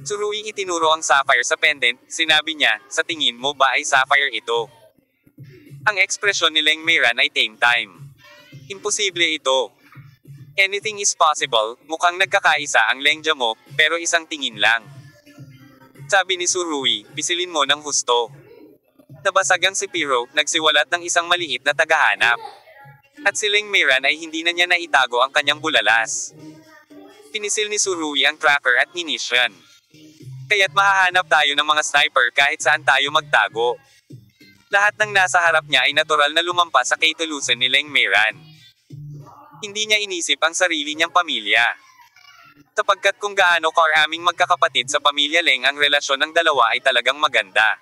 Surui itinuro ang sapphire sa pendant, sinabi niya, sa tingin mo ba ay sapphire ito? Ang ekspresyon ni Lengmeiran ay tame time. Imposible ito. Anything is possible, mukhang nagkakaisa ang lengja mo, pero isang tingin lang. Sabi ni Surui, pisilin mo ng husto. Nabasag ang si Piro, nagsiwalat ng isang maliit na tagahanap. At si Lengmeiran ay hindi na niya naitago ang kanyang bulalas. Pinisil ni Surui ang tracker at munition. Kaya't mahahanap tayo ng mga sniper kahit saan tayo magtago. Lahat ng nasa harap niya ay natural na lumampas sa kaitulusan ni Lengmeiran. Hindi niya inisip ang sarili niyang pamilya. Sapagkat kung gaano karaming magkakapatid sa pamilya Leng ang relasyon ng dalawa ay talagang maganda.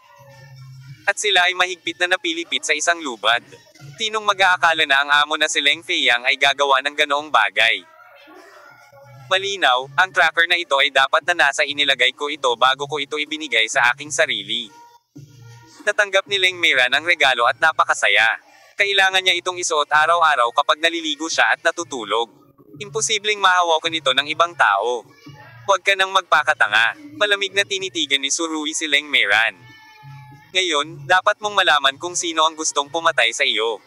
At sila ay mahigpit na napilipit sa isang lubad. Tinong mag-aakala na ang amo na si Leng Feiyang ay gagawa ng ganoong bagay. Malinaw, ang tracker na ito ay dapat na nasa inilagay ko ito bago ko ito ibinigay sa aking sarili. Natanggap ni Lengmeiran ang regalo at napakasaya. Kailangan niya itong isuot araw-araw kapag naliligo siya at natutulog. Imposibleng mahawakan ito ng ibang tao. Huwag ka nang magpakatanga. Malamig na tinitigan ni Surui si Leng Meiran. Ngayon, dapat mong malaman kung sino ang gustong pumatay sa iyo.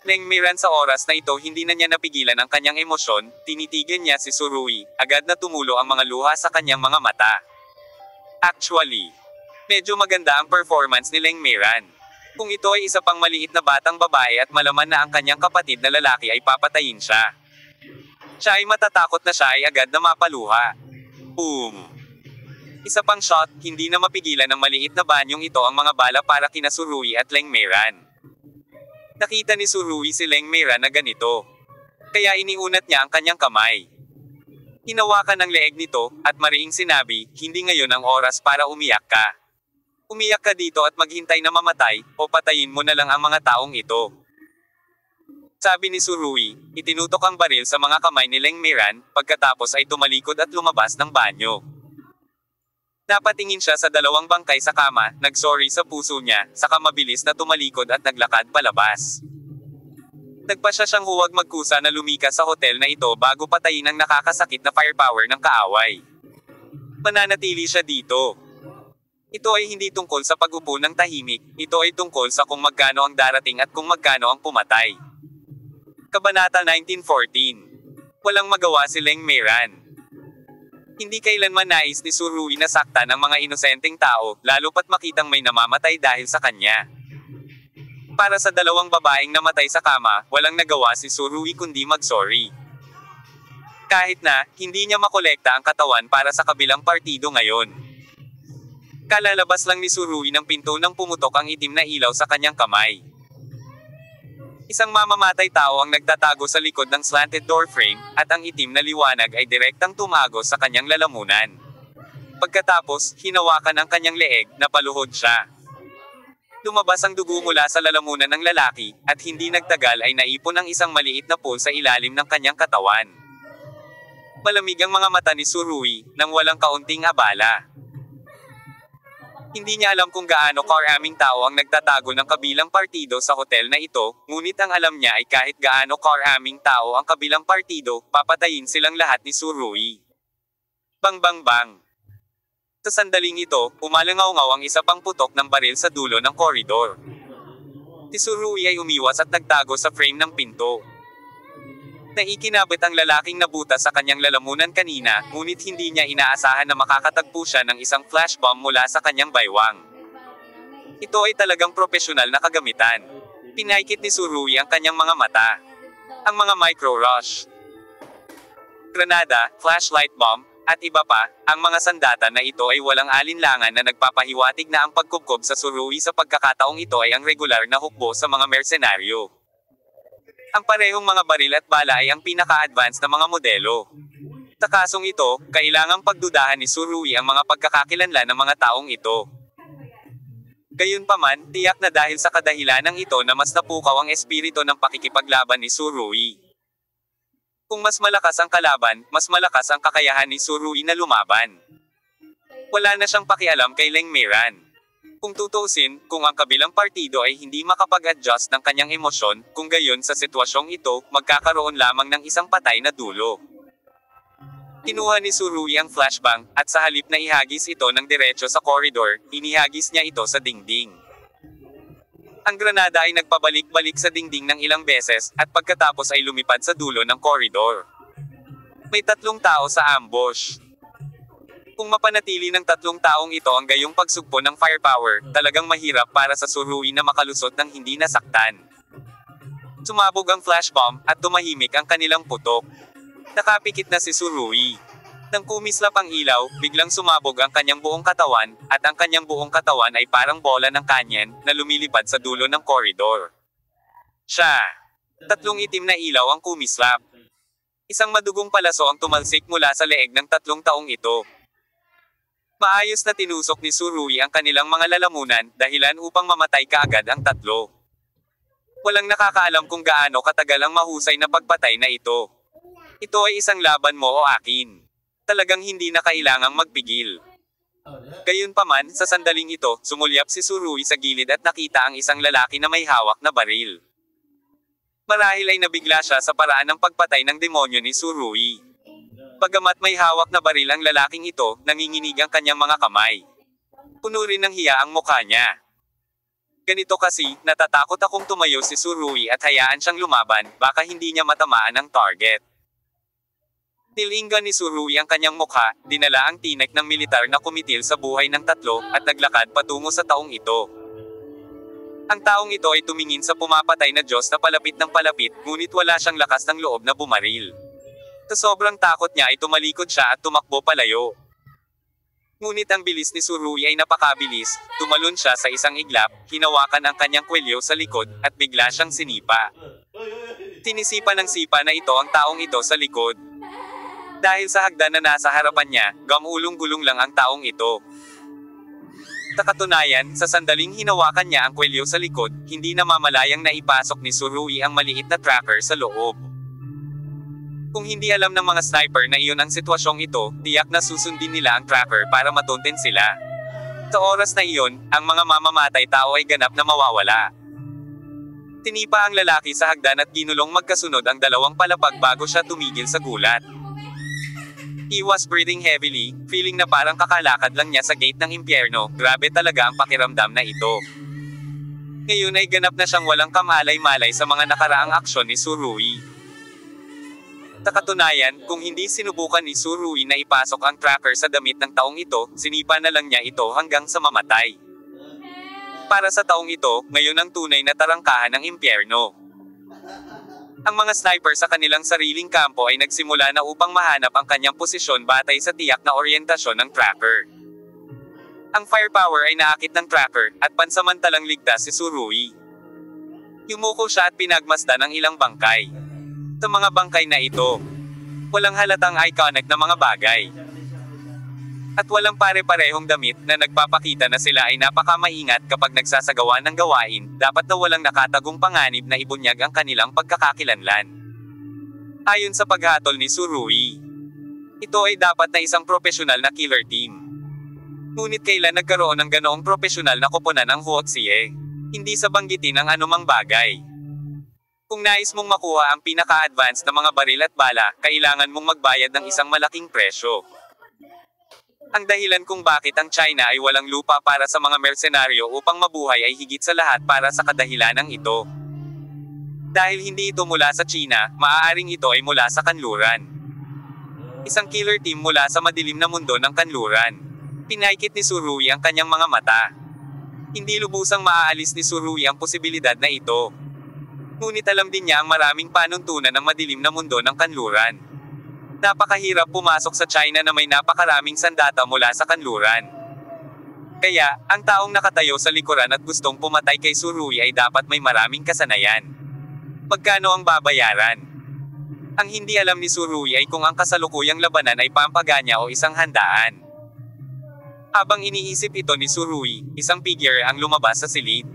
Leng Meiran sa oras na ito hindi na niya napigilan ang kanyang emosyon, tinitigan niya si Surui, agad na tumulo ang mga luha sa kanyang mga mata. Actually, medyo maganda ang performance ni Leng Meiran. Kung ito ay isa pang maliit na batang babae at malaman na ang kanyang kapatid na lalaki ay papatayin siya. Siya ay matatakot na siya ay agad na mapaluha. Boom! Isa pang shot, hindi na mapigilan ng maliit na banyong ito ang mga bala para kina Surui at Leng Meiran. Nakita ni Surui si Leng Meiran na ganito. Kaya iniunat niya ang kanyang kamay. Hinawakan ng leeg nito, at mariing sinabi, hindi ngayon ang oras para umiyak ka. Umiyak ka dito at maghintay na mamatay, o patayin mo na lang ang mga taong ito. Sabi ni Surui, itinutok ang baril sa mga kamay ni Leng Meiran, pagkatapos ay tumalikod at lumabas ng banyo. Napatingin siya sa dalawang bangkay sa kama, nagsorry sa puso niya, saka mabilis na tumalikod at naglakad palabas. Nagpasya siyang huwag magkusa na lumikas sa hotel na ito bago patayin ang nakakasakit na firepower ng kaaway. Mananatili siya dito. Ito ay hindi tungkol sa pag-upo ng tahimik, ito ay tungkol sa kung magkano ang darating at kung magkano ang pumatay. Kabanata 1914. Walang magawa si Leng Meiran. Hindi kailanman nais ni Surui na saktan ang mga inosenteng tao, lalo pat makitang may namamatay dahil sa kanya. Para sa dalawang babaeng namatay sa kama, walang nagawa si Surui kundi mag-sorry. Kahit na, hindi niya makolekta ang katawan para sa kabilang partido ngayon. Kalalabas lang ni Surui ng pinto nang pumutok ang itim na ilaw sa kanyang kamay. Isang mamamatay tao ang nagtatago sa likod ng slanted door frame, at ang itim na liwanag ay direktang tumagos sa kanyang lalamunan. Pagkatapos, hinawakan ang kanyang leeg, napaluhod siya. Lumabas ang dugo mula sa lalamunan ng lalaki, at hindi nagtagal ay naipon ang isang maliit na pool sa ilalim ng kanyang katawan. Malamig ang mga mata ni Surui, nang walang kaunting abala. Hindi niya alam kung gaano karaming tao ang nagtatago ng kabilang partido sa hotel na ito, ngunit ang alam niya ay kahit gaano karaming tao ang kabilang partido, papatayin silang lahat ni Surui. Bang bang bang! Sa sandaling ito, umalangaw-ngaw ang isa pang putok ng baril sa dulo ng koridor. Si Surui ay umiwas at nagtago sa frame ng pinto. Naikinabit ang lalaking nabuta sa kanyang lalamunan kanina, ngunit hindi niya inaasahan na makakatagpo siya ng isang flash bomb mula sa kanyang baywang. Ito ay talagang propesyonal na kagamitan. Pinaikit ni Surui ang kanyang mga mata. Ang mga micro-rush, granada, flashlight bomb, at iba pa, ang mga sandata na ito ay walang alinlangan na nagpapahiwatig na ang pagkubkob sa Surui sa pagkakataong ito ay ang regular na hukbo sa mga mersenaryo. Ang parehong mga baril at bala ay ang pinaka-advanced na mga modelo. Sa kasong ito, kailangang pagdudahan ni Surui ang mga pagkakakilanlan ng mga taong ito. Gayunpaman, tiyak na dahil sa kadahilanang ito na mas napukaw ang espiritu ng pakikipaglaban ni Surui. Kung mas malakas ang kalaban, mas malakas ang kakayahan ni Surui na lumaban. Wala na siyang pakialam kay Leng Meiran. Kung tutuusin, kung ang kabilang partido ay hindi makapag-adjust ng kanyang emosyon, kung gayon sa sitwasyong ito, magkakaroon lamang ng isang patay na dulo. Kinuha ni Surui ang flashbang, at sa halip na ihagis ito ng diretso sa koridor, inihagis niya ito sa dingding. Ang granada ay nagpabalik-balik sa dingding ng ilang beses, at pagkatapos ay lumipad sa dulo ng koridor. May 3 tao sa ambush. Kung mapanatili ng 3 taong ito ang gayong pagsugpo ng firepower, talagang mahirap para sa Surui na makalusot ng hindi nasaktan. Sumabog ang flash bomb, at tumahimik ang kanilang putok. Nakapikit na si Surui. Nang kumislap ang ilaw, biglang sumabog ang kanyang buong katawan, at ang kanyang buong katawan ay parang bola ng kanyen, na lumilipad sa dulo ng koridor. Siya! 3 itim na ilaw ang kumislap. Isang madugong palaso ang tumalsik mula sa leeg ng 3 taong ito. Maayos na tinusok ni Surui ang kanilang mga lalamunan, dahilan upang mamatay kaagad ang 3. Walang nakakaalam kung gaano katagal ang mahusay na pagpatay na ito. Ito ay isang laban mo o akin. Talagang hindi na kailangang magpigil. Gayunpaman, sa sandaling ito, sumulyap si Surui sa gilid at nakita ang isang lalaki na may hawak na baril. Marahil ay nabigla siya sa paraan ng pagpatay ng demonyo ni Surui. Bagamat may hawak na baril ang lalaking ito, nanginginig ang kanyang mga kamay. Puno rin ng hiya ang mukha niya. Ganito kasi, natatakot akong tumayo si Surui at hayaan siyang lumaban, baka hindi niya matamaan ang target. Nilinga ni Surui ang kanyang mukha, dinala ang tinik ng militar na kumitil sa buhay ng tatlo, at naglakad patungo sa taong ito. Ang taong ito ay tumingin sa pumapatay na Diyos na palapit ng palapit, ngunit wala siyang lakas ng loob na bumaril. Sa sobrang takot niya ay tumalikod siya at tumakbo palayo. Ngunit ang bilis ni Surui ay napakabilis, tumalon siya sa isang iglap, hinawakan ang kanyang kwelyo sa likod, at bigla siyang sinipa. Sinisipa ng sipa na ito ang taong ito sa likod. Dahil sa hagdan na nasa harapan niya, gamulong-gulong lang ang taong ito. Sa katunayan, sa sandaling hinawakan niya ang kwelyo sa likod, hindi namamalayang naipasok ni Surui ang maliit na tracker sa loob. Kung hindi alam ng mga sniper na iyon ang sitwasyong ito, tiyak na susundin nila ang tracker para matunten sila. Sa oras na iyon, ang mga mamamatay tao ay ganap na mawawala. Tinipa ang lalaki sa hagdan at ginulong magkasunod ang dalawang palapag bago siya tumigil sa gulat. He was breathing heavily, feeling na parang kakalakad lang niya sa gate ng impyerno. Grabe talaga ang pakiramdam na ito. Ngayon ay ganap na siyang walang kamalay-malay sa mga nakaraang aksyon ni Surui. Sa katunayan, kung hindi sinubukan ni Surui na ipasok ang tracker sa damit ng taong ito, sinipa na lang niya ito hanggang sa mamatay. Para sa taong ito, ngayon ang tunay na tarangkahan ng impyerno. Ang mga sniper sa kanilang sariling kampo ay nagsimula na upang mahanap ang kanyang posisyon batay sa tiyak na oryentasyon ng tracker. Ang firepower ay naakit ng tracker, at pansamantalang ligtas si Surui. Yumuko siya at pinagmasdan ang ilang bangkay. Sa mga bangkay na ito, walang halatang iconic na mga bagay. At walang pare-parehong damit na nagpapakita na sila ay napakamaingat kapag nagsasagawa ng gawain, dapat na walang nakatagong panganib na ibunyag ang kanilang pagkakakilanlan. Ayon sa paghatol ni Surui, ito ay dapat na isang profesional na killer team. Ngunit kailan nagkaroon ng ganoong profesional na koponan ng Huoxie? Hindi sa banggitin ang anumang bagay. Kung nais mong makuha ang pinaka-advanced na mga baril at bala, kailangan mong magbayad ng isang malaking presyo. Ang dahilan kung bakit ang China ay walang lupa para sa mga mersenaryo upang mabuhay ay higit sa lahat para sa kadahilanang ito. Dahil hindi ito mula sa China, maaaring ito ay mula sa kanluran. Isang killer team mula sa madilim na mundo ng kanluran. Pinaikit ni Surui ang kanyang mga mata. Hindi lubusang maaalis ni Surui ang posibilidad na ito. Ngunit alam din niya ang maraming panuntunan ng madilim na mundo ng kanluran. Napakahirap pumasok sa China na may napakaraming sandata mula sa kanluran. Kaya, ang taong nakatayo sa likuran at gustong pumatay kay Surui ay dapat may maraming kasanayan. Magkano ang babayaran? Ang hindi alam ni Surui ay kung ang kasalukuyang labanan ay pampaganya o isang handaan. Habang iniisip ito ni Surui, isang figure ang lumabas sa silid.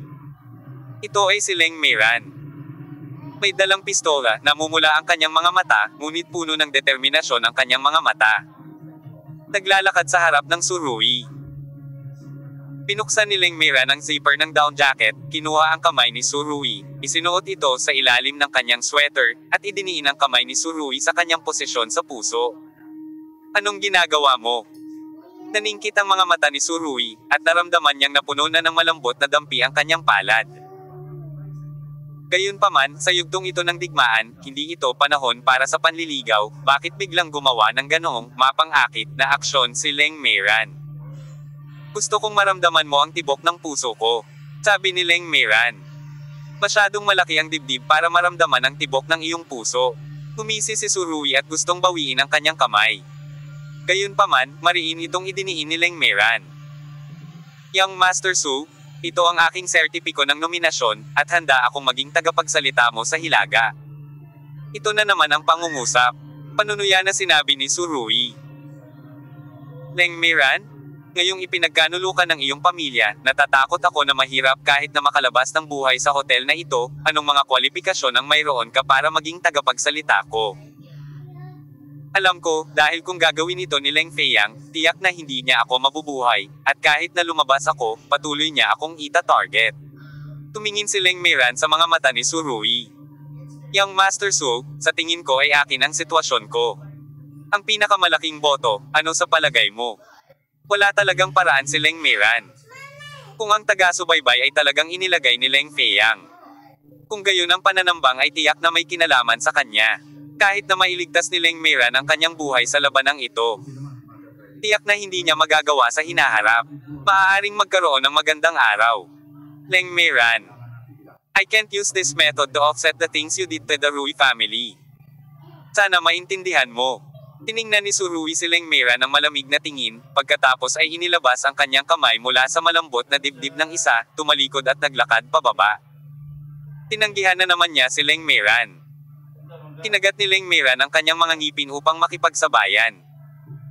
Ito ay si Leng Meiran. May dalang pistola, namumula ang kanyang mga mata, ngunit puno ng determinasyon ang kanyang mga mata. Naglalakad sa harap ng Surui. Pinuksan ni Leng Meiran ang zipper ng down jacket, kinuha ang kamay ni Surui, isinuot ito sa ilalim ng kanyang sweater, at idiniin ang kamay ni Surui sa kanyang posisyon sa puso. Anong ginagawa mo? Naningkit ang mga mata ni Surui, at naramdaman niyang napuno na ng malambot na dampi ang kanyang palad. Gayunpaman, sa yugtong ito ng digmaan, hindi ito panahon para sa panliligaw. Bakit biglang gumawa ng ganoong mapang-akit na aksyon si Leng Meiran? Gusto kong maramdaman mo ang tibok ng puso ko, sabi ni Leng Meiran. Masyadong malaki ang dibdib para maramdaman ang tibok ng iyong puso. Humisi si Surui at gustong bawiin ang kanyang kamay. Gayunpaman, mariin itong idiniin ni Leng Meiran. Young Master Su, ito ang aking sertipiko ng nominasyon, at handa akong maging tagapagsalita mo sa Hilaga. Ito na naman ang pangungusap. Panunuya na sinabi ni Surui. Leng Meiran, ngayong ipinagkanulukan ng iyong pamilya, natatakot ako na mahirap kahit na makalabas ng buhay sa hotel na ito. Anong mga kwalifikasyon ang mayroon ka para maging tagapagsalita ko? Alam ko, dahil kung gagawin ito ni Leng Feiyang, tiyak na hindi niya ako mabubuhay, at kahit na lumabas ako, patuloy niya akong ita-target. Tumingin si Leng Meiran sa mga mata ni Surui. Young Master Su, sa tingin ko ay akin ang sitwasyon ko. Ang pinakamalaking boto, ano sa palagay mo? Wala talagang paraan si Leng Meiran. Kung ang taga-subaybay ay talagang inilagay ni Leng Feiyang. Kung gayon ang pananambang ay tiyak na may kinalaman sa kanya. Kahit na mailigtas ni Leng Meiran ang kanyang buhay sa labanang ito. Tiyak na hindi niya magagawa sa hinaharap. Maaaring magkaroon ng magandang araw. Leng Meiran. I can't use this method to offset the things you did to the Rui family. Sana maintindihan mo. Tiningnan ni Surui si Leng Meiran ng malamig na tingin, pagkatapos ay inilabas ang kanyang kamay mula sa malambot na dibdib ng isa, tumalikod at naglakad pababa. Tinanggihan na naman niya si Leng Meiran. Kinagat ni Leng Meiran ang kanyang mga ngipin upang makipagsabayan.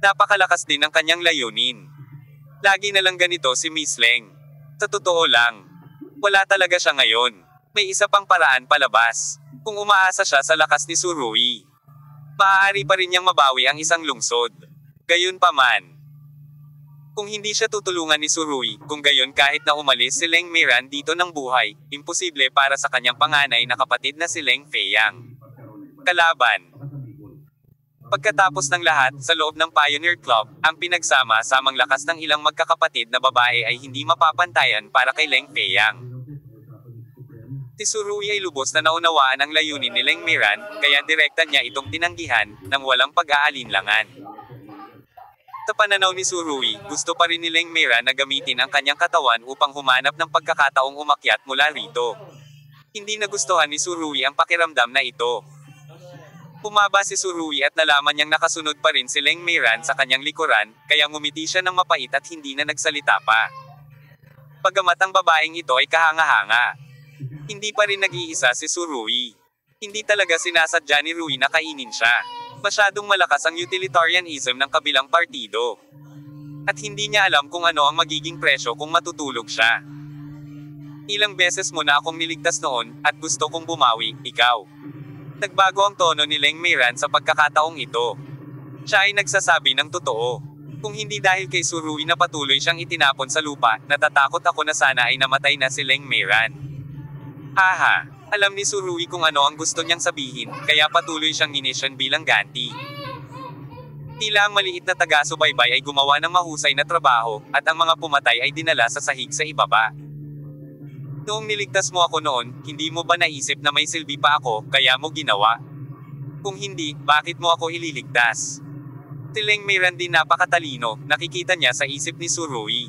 Napakalakas din ang kanyang layunin. Lagi na lang ganito si Miss Leng. Sa totoo lang, wala talaga siya ngayon. May isa pang paraan palabas. Kung umaasa siya sa lakas ni Surui, maaari pa rin niyang mabawi ang isang lungsod. Gayunpaman, kung hindi siya tutulungan ni Surui, kung gayon kahit na umalis si Leng Meiran dito ng buhay, imposible para sa kanyang panganay na kapatid na si Leng Feiyang. Kalaban. Pagkatapos ng lahat, sa loob ng Pioneer Club, ang pinagsama-samang lakas ng ilang magkakapatid na babae ay hindi mapapantayan para kay Leng Feiyang. Si Surui ay lubos na naunawaan ang layunin ni Leng Meiran, kaya direkta niya itong tinanggihan, nang walang pag-aalinlangan. Sa pananaw ni Surui, gusto pa rin ni Leng Meiran na gamitin ang kanyang katawan upang humanap ng pagkakataong umakyat mula rito. Hindi nagustuhan ni Surui ang pakiramdam na ito. Bumaba si Surui at nalaman niyang nakasunod pa rin si Leng Meiran sa kanyang likuran, kaya ngumiti siya ng mapait at hindi na nagsalita pa. Bagamat ang babaeng ito ay kahanga-hanga, hindi pa rin nag-iisa si Surui. Hindi talaga sinasadya ni Rui na kainin siya. Masyadong malakas ang utilitarianism ng kabilang partido. At hindi niya alam kung ano ang magiging presyo kung matutulog siya. Ilang beses mo na akong niligtas noon, at gusto kong bumawi, ikaw. Nagbago ang tono ni Leng Meiran sa pagkakataong ito. Siya ay nagsasabi ng totoo. Kung hindi dahil kay Surui na patuloy siyang itinapon sa lupa, natatakot ako na sana ay namatay na si Leng Meiran. Haha. Alam ni Surui kung ano ang gusto niyang sabihin, kaya patuloy siyang inisyon bilang ganti. Tila ang maliit na taga-subaybay ay gumawa ng mahusay na trabaho, at ang mga pumatay ay dinala sa sahig sa ibaba. Noong niligtas mo ako noon, hindi mo ba naisip na may silbi pa ako, kaya mo ginawa? Kung hindi, bakit mo ako ililigtas? Si Leng Meiran din napakatalino, nakikita niya sa isip ni Surui.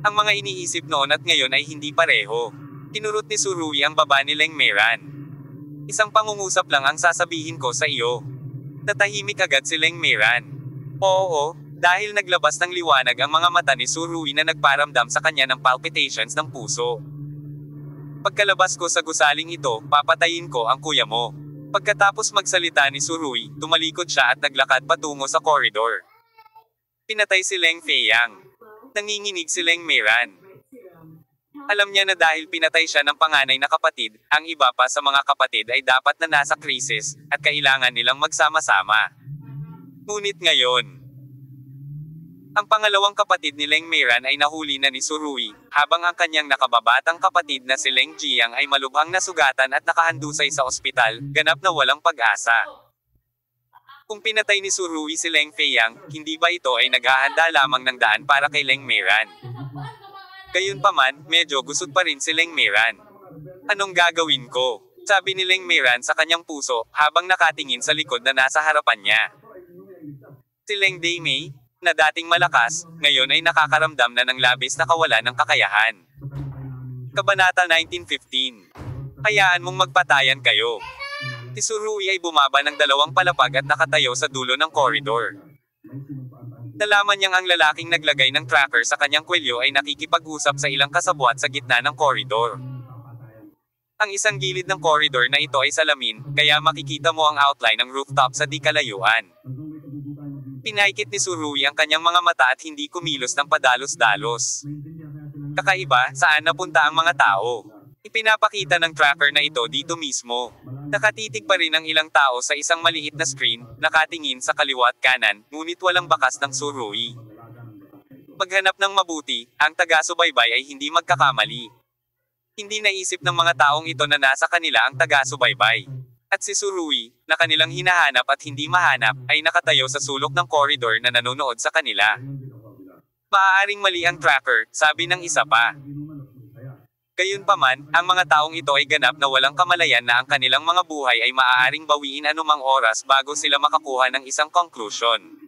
Ang mga iniisip noon at ngayon ay hindi pareho. Tinurot ni Surui ang baba ni Leng Meiran. Isang pangungusap lang ang sasabihin ko sa iyo. Natahimik agad si Leng Meiran. Oo, dahil naglabas ng liwanag ang mga mata ni Surui na nagparamdam sa kanya ng palpitations ng puso. Pagkalabas ko sa gusaling ito, papatayin ko ang kuya mo. Pagkatapos magsalita ni Surui, tumalikod siya at naglakad patungo sa koridor. Pinatay si Leng Feiyang. Nanginginig si Leng Meiran. Alam niya na dahil pinatay siya ng panganay na kapatid, ang iba pa sa mga kapatid ay dapat na nasa krisis, at kailangan nilang magsama-sama. Ngunit ngayon, ang pangalawang kapatid ni Leng Meiran ay nahuli na ni Surui, habang ang kanyang nakababatang kapatid na si Leng Jiang ay malubhang nasugatan at nakahandusay sa ospital, ganap na walang pag-asa. Kung pinatay ni Surui si Leng Feiyang, hindi ba ito ay naghahanda lamang ng daan para kay Leng Meiran? Gayunpaman, medyo gusot pa rin si Leng Meiran. Anong gagawin ko? Sabi ni Leng Meiran sa kanyang puso, habang nakatingin sa likod na nasa harapan niya. Si Leng Daimei, na dating malakas, ngayon ay nakakaramdam na ng labis na kawalan ng kakayahan. Kabanata 1915. Hayaan mong magpatayan kayo. Si Surui ay bumaba ng 2 palapag at nakatayo sa dulo ng koridor. Nalaman niyang ang lalaking naglagay ng tracker sa kanyang kwelyo ay nakikipag-usap sa ilang kasabwat sa gitna ng koridor. Ang isang gilid ng koridor na ito ay salamin, kaya makikita mo ang outline ng rooftop sa di kalayuan. Pinaikit ni Surui ang kanyang mga mata at hindi kumilos ng padalos-dalos. Kakaiba, saan napunta ang mga tao? Ipinapakita ng tracker na ito dito mismo. Nakatitig pa rin ang ilang tao sa isang maliit na screen, nakatingin sa kaliwa at kanan, ngunit walang bakas ng Surui. Maghanap ng mabuti, ang taga-subaybay ay hindi magkakamali. Hindi naisip ng mga taong ito na nasa kanila ang taga-subaybay. At si Tsurui, na kanilang hinahanap at hindi mahanap, ay nakatayo sa sulok ng koridor na nanonood sa kanila. Maaaring mali ang tracker, sabi ng isa pa. Gayunpaman, ang mga taong ito ay ganap na walang kamalayan na ang kanilang mga buhay ay maaaring bawiin anumang oras bago sila makakuha ng isang conclusion.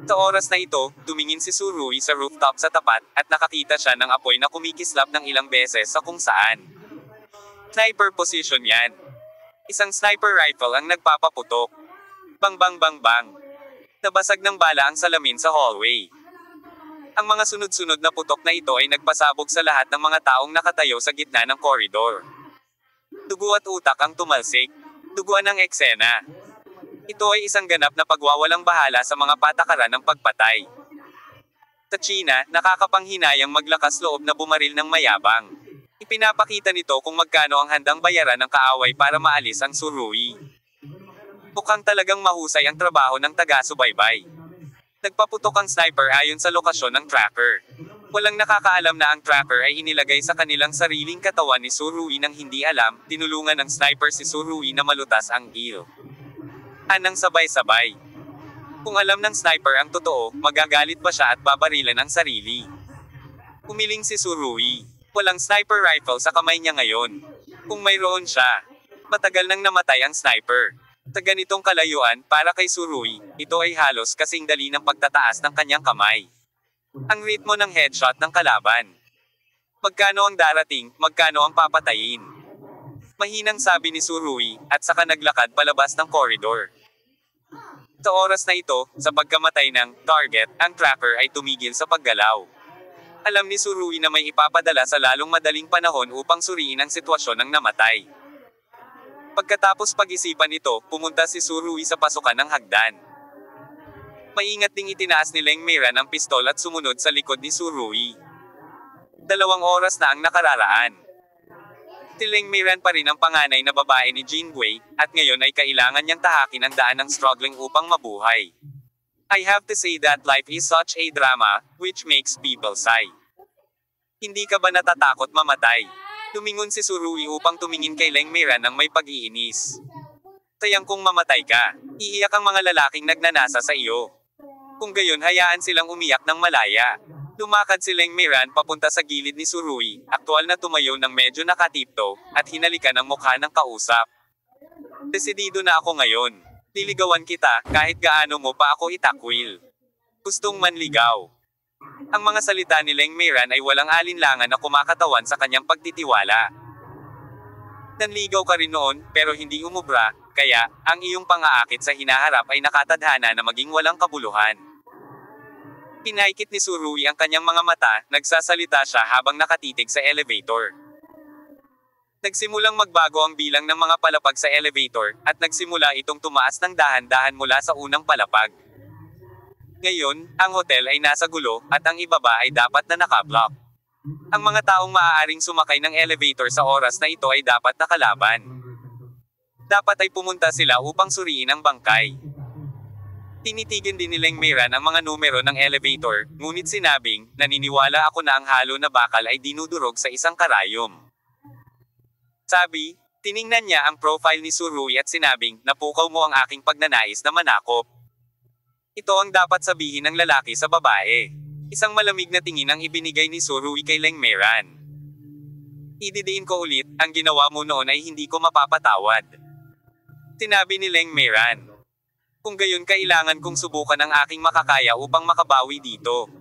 Sa oras na ito, tumingin si Tsurui sa rooftop sa tapat, at nakakita siya ng apoy na kumikislap ng ilang beses sa kung saan. Sniper position yan. Isang sniper rifle ang nagpapaputok. Bang bang bang bang. Nabasag ng bala ang salamin sa hallway. Ang mga sunod-sunod na putok na ito ay nagpasabog sa lahat ng mga taong nakatayo sa gitna ng koridor. Dugo at utak ang tumalsik. Duguan ang eksena. Ito ay isang ganap na pagwawalang bahala sa mga patakaran ng pagpatay. Sa China, nakakapanghinayang maglakas loob na bumaril ng mayabang. Ipinapakita nito kung magkano ang handang bayaran ng kaaway para maalis ang Tsurui. Mukhang talagang mahusay ang trabaho ng taga-subaybay. Nagpaputok ang sniper ayon sa lokasyon ng tracker. Walang nakakaalam na ang tracker ay inilagay sa kanilang sariling katawan ni Tsurui nang hindi alam, tinulungan ng sniper si Tsurui na malutas ang il. Anang sabay-sabay. Kung alam ng sniper ang totoo, magagalit ba siya at babarilan ang sarili? Umiling si Tsurui. Walang sniper rifle sa kamay niya ngayon. Kung mayroon siya, matagal nang namatay ang sniper. Sa ganitong kalayuan, para kay Tsurui, ito ay halos kasing dali ng pagtataas ng kanyang kamay. Ang ritmo ng headshot ng kalaban. Magkano ang darating, magkano ang papatayin? Mahinang sabi ni Tsurui, at saka naglakad palabas ng koridor. Sa oras na ito, sa pagkamatay ng target, ang tracker ay tumigil sa paggalaw. Alam ni Tsurui na may ipapadala sa lalong madaling panahon upang suriin ang sitwasyon ng namatay. Pagkatapos pag-isipan ito, pumunta si Tsurui sa pasukan ng hagdan. Maingat ding itinaas ni Leng Meiran ang pistol at sumunod sa likod ni Tsurui. 2 oras na ang nakararaan. Si Leng Meiran pa rin ang panganay na babae ni Jinwei, at ngayon ay kailangan niyang tahakin ang daan ng struggling upang mabuhay. I have to say that life is such a drama, which makes people sigh. Hindi ka ba natatakot mamatay? Lumingon si Tsurui upang tumingin kay Leng Meiran ng may pag-iinis. Sayang kung mamatay ka, iiyak ang mga lalaking nagnanasa sa iyo. Kung gayon hayaan silang umiyak ng malaya. Lumakad si Leng Meiran papunta sa gilid ni Tsurui, aktwal na tumayo ng medyo nakatipto, at hinalikan ang mukha ng kausap. Desidido na ako ngayon. Liligawan kita, kahit gaano mo pa ako itakwil. Gustong manligaw. Ang mga salita ni Leng Meiran ay walang alinlangan na kumakatawan sa kanyang pagtitiwala. Nanligaw ka rin noon, pero hindi umubra, kaya, ang iyong pang-aakit sa hinaharap ay nakatadhana na maging walang kabuluhan. Pinaikit ni Tsurui ang kanyang mga mata, nagsasalita siya habang nakatitig sa elevator. Nagsimulang magbago ang bilang ng mga palapag sa elevator, at nagsimula itong tumaas ng dahan-dahan mula sa unang palapag. Ngayon, ang hotel ay nasa gulo, at ang ibaba ay dapat na nakablock. Ang mga taong maaaring sumakay ng elevator sa oras na ito ay dapat nakalaban. Dapat ay pumunta sila upang suriin ang bangkay. Tinitigan din ni Leng Meiran ang mga numero ng elevator, ngunit sinabing, naniniwala ako na ang halo na bakal ay dinudurog sa isang karayom. Sabi, tiningnan niya ang profile ni Tsurui at sinabing, napukaw mo ang aking pagnanais na manakop. Ito ang dapat sabihin ng lalaki sa babae. Isang malamig na tingin ang ibinigay ni Tsurui kay Leng Meiran. Ididiin ko ulit, ang ginawa mo noon ay hindi ko mapapatawad. Sinabi ni Leng Meiran. Kung gayon kailangan kong subukan ang aking makakaya upang makabawi dito.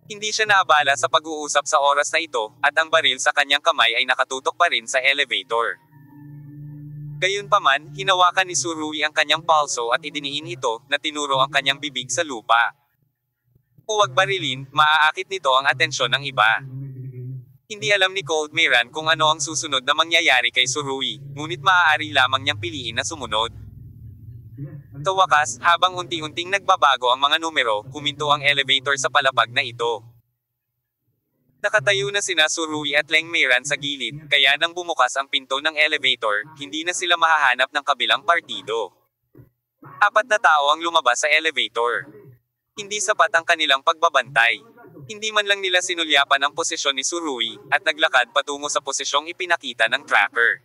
Hindi siya naabala sa pag-uusap sa oras na ito, at ang baril sa kanyang kamay ay nakatutok pa rin sa elevator. Gayunpaman, hinawakan ni Tsurui ang kanyang palso at idiniin ito, na tinuro ang kanyang bibig sa lupa. Huwag barilin, maaakit nito ang atensyon ng iba. Hindi alam ni Cold Meiran kung ano ang susunod na mangyayari kay Tsurui, ngunit maaari lamang niyang piliin na sumunod. Sa wakas, habang unti-unting nagbabago ang mga numero, huminto ang elevator sa palapag na ito. Nakatayo na sina Tsurui at Leng Meiran sa gilid, kaya nang bumukas ang pinto ng elevator, hindi na sila mahahanap ng kabilang partido. 4 na tao ang lumabas sa elevator. Hindi sapat ang kanilang pagbabantay. Hindi man lang nila sinulyapan ang posisyon ni Surui, at naglakad patungo sa posisyong ipinakita ng tracker.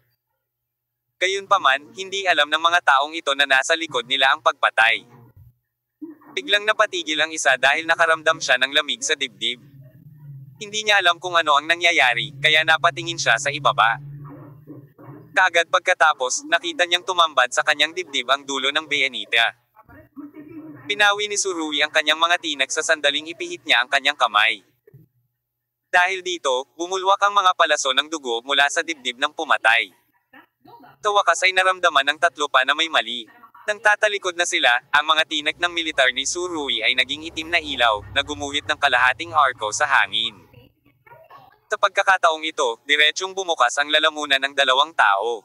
Gayunpaman, hindi alam ng mga taong ito na nasa likod nila ang pagpatay. Biglang napatigil ang isa dahil nakaramdam siya ng lamig sa dibdib. Hindi niya alam kung ano ang nangyayari, kaya napatingin siya sa ibaba. Kaagad pagkatapos, nakita niyang tumambad sa kanyang dibdib ang dulo ng bayanita. Pinawi ni Surui ang kanyang mga tinag sa sandaling ipihit niya ang kanyang kamay. Dahil dito, bumulwak ang mga palaso ng dugo mula sa dibdib ng pumatay. Sa wakas ay naramdaman ng tatlo pa na may mali. Nang tatalikod na sila, ang mga tinag ng militar ni Surui ay naging itim na ilaw, na gumuhit ng kalahating arko sa hangin. Sa pagkakataong ito, diretsyong bumukas ang lalamunan ng dalawang tao.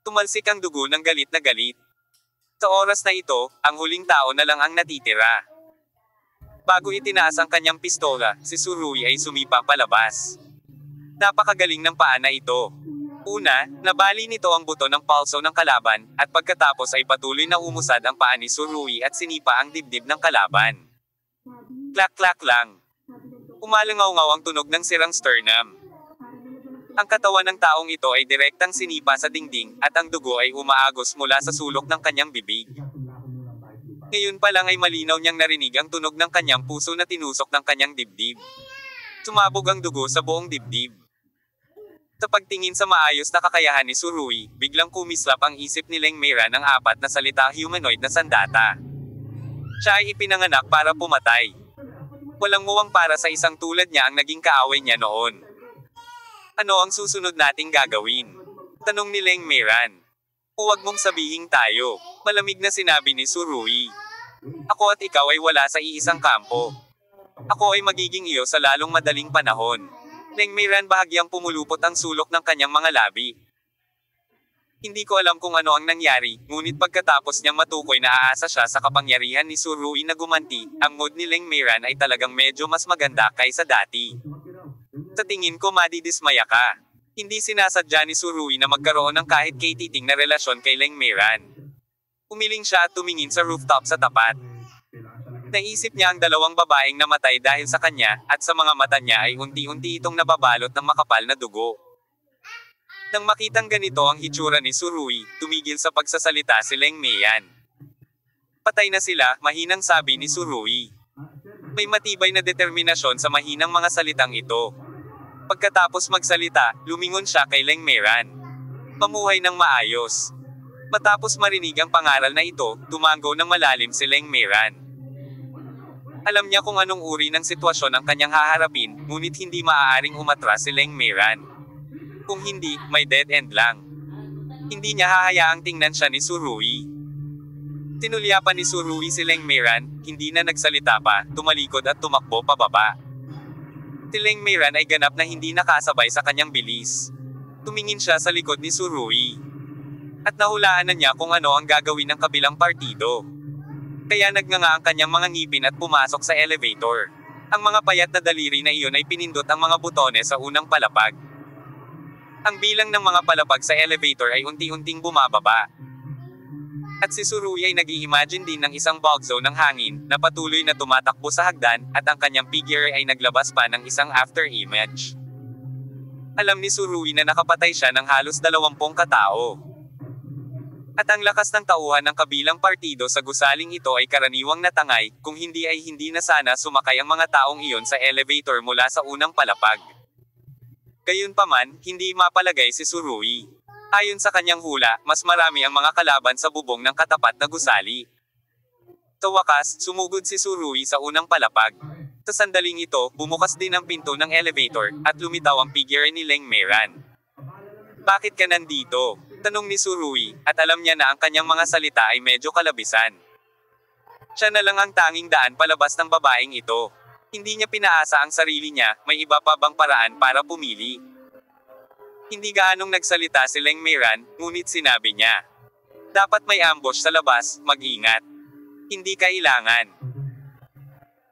Tumalsik ang dugo ng galit na galit. Sa oras na ito, ang huling tao na lang ang natitira. Bago itinaas ang kanyang pistola, si Surui ay sumipa palabas. Napakagaling ng paa na ito. Una, nabali nito ang buto ng palso ng kalaban, at pagkatapos ay patuloy na umusad ang paa ni Surui at sinipa ang dibdib ng kalaban. Klak-klak lang. Umalangaw-ngaw ang tunog ng sirang sternum. Ang katawan ng taong ito ay direktang sinipa sa dingding, at ang dugo ay umaagos mula sa sulok ng kanyang bibig. Ngayon pa lang ay malinaw niyang narinig ang tunog ng kanyang puso na tinusok ng kanyang dibdib. Sumabog ang dugo sa buong dibdib. Sa pagtingin sa maayos na kakayahan ni Surui, biglang kumislap ang isip ni Leng Mera ng apat na salita humanoid na sandata. Siya ay ipinanganak para pumatay. Walang muwang para sa isang tulad niya ang naging kaaway niya noon. Ano ang susunod nating gagawin? Tanong ni Leng Meran. Huwag mong sabihin tayo. Malamig na sinabi ni Surui. Ako at ikaw ay wala sa iisang kampo. Ako ay magiging iyo sa lalong madaling panahon. Leng Meran bahagyang pumulupot ang sulok ng kanyang mga labi. Hindi ko alam kung ano ang nangyari, ngunit pagkatapos niyang matukoy na aasa siya sa kapangyarihan ni Surui na gumanti, ang mood ni Leng Meran ay talagang medyo mas maganda kaysa dati. Sa tingin ko madidismaya ka. Hindi sinasadya ni Surui na magkaroon ng kahit kay-titing na relasyon kay Leng Meran. Umiling siya at tumingin sa rooftop sa tapat. Naisip niya ang dalawang babaeng namatay dahil sa kanya, at sa mga mata niya ay unti-unti itong nababalot ng makapal na dugo. Nang makitang ganito ang hitsura ni Surui, tumigil sa pagsasalita si Leng Meyan. Patay na sila, mahinang sabi ni Surui. May matibay na determinasyon sa mahinang mga salitang ito. Pagkatapos magsalita, lumingon siya kay Leng Meran. Mamuhay ng maayos. Matapos marinig ang pangaral na ito, tumango ng malalim si Leng Meran. Alam niya kung anong uri ng sitwasyon ang kanyang haharapin, ngunit hindi maaaring umatras si Leng Meran. Kung hindi, may dead end lang. Hindi niya hahayaang tingnan siya ni Surui. Tinulyapan ni Surui si Leng Meran, hindi na nagsalita pa, tumalikod at tumakbo pababa. Si Leng Meran ay ganap na hindi nakasabay sa kanyang bilis. Tumingin siya sa likod ni Surui. At nahulaan na niya kung ano ang gagawin ng kabilang partido. Kaya nagnganga ang kanyang mga ngipin at pumasok sa elevator. Ang mga payat na daliri na iyon ay pinindot ang mga butones sa unang palapag. Ang bilang ng mga palapag sa elevator ay unti-unting bumababa. At si Surui ay nag-i-imagine din ng isang bug zone ng hangin, na patuloy na tumatakbo sa hagdan, at ang kanyang figure ay naglabas pa ng isang after image. Alam ni Surui na nakapatay siya ng halos 20 katao. At ang lakas ng tauhan ng kabilang partido sa gusaling ito ay karaniwang natangay, kung hindi ay hindi na sana sumakay ang mga taong iyon sa elevator mula sa unang palapag. Gayunpaman, hindi mapalagay si Surui. Ayon sa kanyang hula, mas marami ang mga kalaban sa bubong ng katapat na gusali. Sa wakas, sumugod si Surui sa unang palapag. Sa sandaling ito, bumukas din ang pinto ng elevator, at lumitaw ang figure ni Leng Meran. Bakit ka nandito? Tanong ni Surui, at alam niya na ang kanyang mga salita ay medyo kalabisan. Siya na lang ang tanging daan palabas ng babaeng ito. Hindi niya pinaasa ang sarili niya, may iba pa bang paraan para pumili. Hindi gaanong nagsalita si Leng Meran, ngunit sinabi niya. Dapat may ambush sa labas, mag-ingat. Hindi kailangan.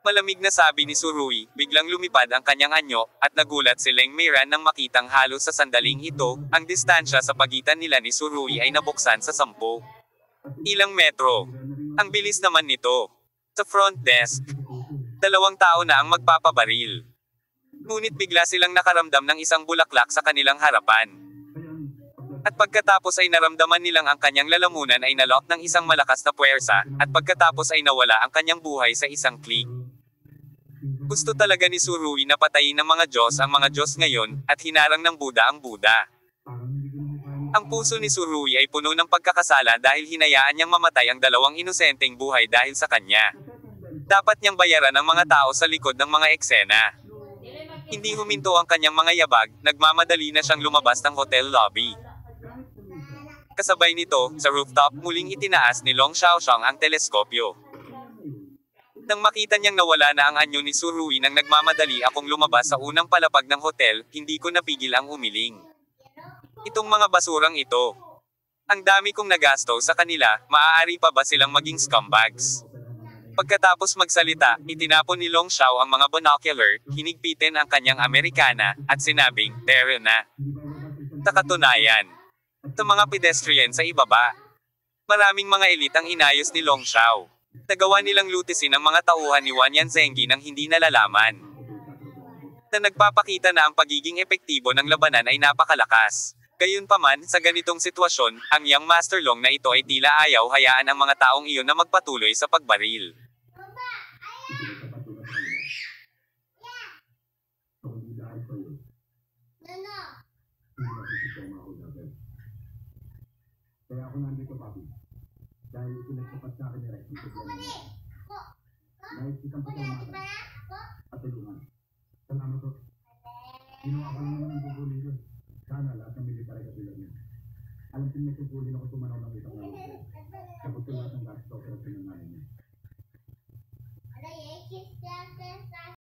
Malamig na sabi ni Surui, biglang lumipad ang kanyang anyo, at nagulat si Leng Meran nang makitang halos sa sandaling ito, ang distansya sa pagitan nila ni Surui ay nabuksan sa 10. Ilang metro. Ang bilis naman nito. Sa front desk. 2 tao na ang magpapabaril. Ngunit bigla silang nakaramdam ng isang bulaklak sa kanilang harapan. At pagkatapos ay naramdaman nilang ang kanyang lalamunan ay nalock ng isang malakas na puwersa, at pagkatapos ay nawala ang kanyang buhay sa isang click. Gusto talaga ni Surui na patayin ng mga Diyos ang mga Diyos ngayon, at hinarang ng Buddha ang Buddha. Ang puso ni Surui ay puno ng pagkakasala dahil hinayaan niyang mamatay ang 2 inosenteng buhay dahil sa kanya. Dapat niyang bayaran ang mga tao sa likod ng mga eksena. Hindi huminto ang kanyang mga yabag, nagmamadali na siyang lumabas ng hotel lobby. Kasabay nito, sa rooftop, muling itinaas ni Long Xiaoxiang ang teleskopyo. Nang makita niyang nawala na ang anyo ni Surui nang nagmamadali akong lumabas sa unang palapag ng hotel, hindi ko napigil ang umiling. Itong mga basurang ito. Ang dami kong nagasto sa kanila, maaari pa ba silang maging scumbags? Pagkatapos magsalita, itinapon ni Long Xiao ang mga binocular, hinigpitin ang kanyang Amerikana, at sinabing, "Tara na." Sa katunayan, sa mga pedestrian sa ibaba, maraming mga elit ang inayos ni Long Xiao. Nagawa nilang lutisin ang mga tauhan ni Wanyan Zenggi nang hindi nalalaman. Na nagpapakita na ang pagiging epektibo ng labanan ay napakalakas. Gayunpaman, sa ganitong sitwasyon, ang Young Master Long na ito ay tila ayaw hayaan ang mga taong iyon na magpatuloy sa pagbaril. Kaya ako nandito, Papi. Dahil pinagsapat sa akin ni Rex yung problema mo. Nais kitang pasalamatan at tulungan. Salamat po. Ginawa ko lang naman ang gugulin ko. Sana lahat ng military katulad niya. Alam ko may tungkulin ako tumanaw ng isang lalo. Sagot ko lahat ng gasto pero pinangalan niya.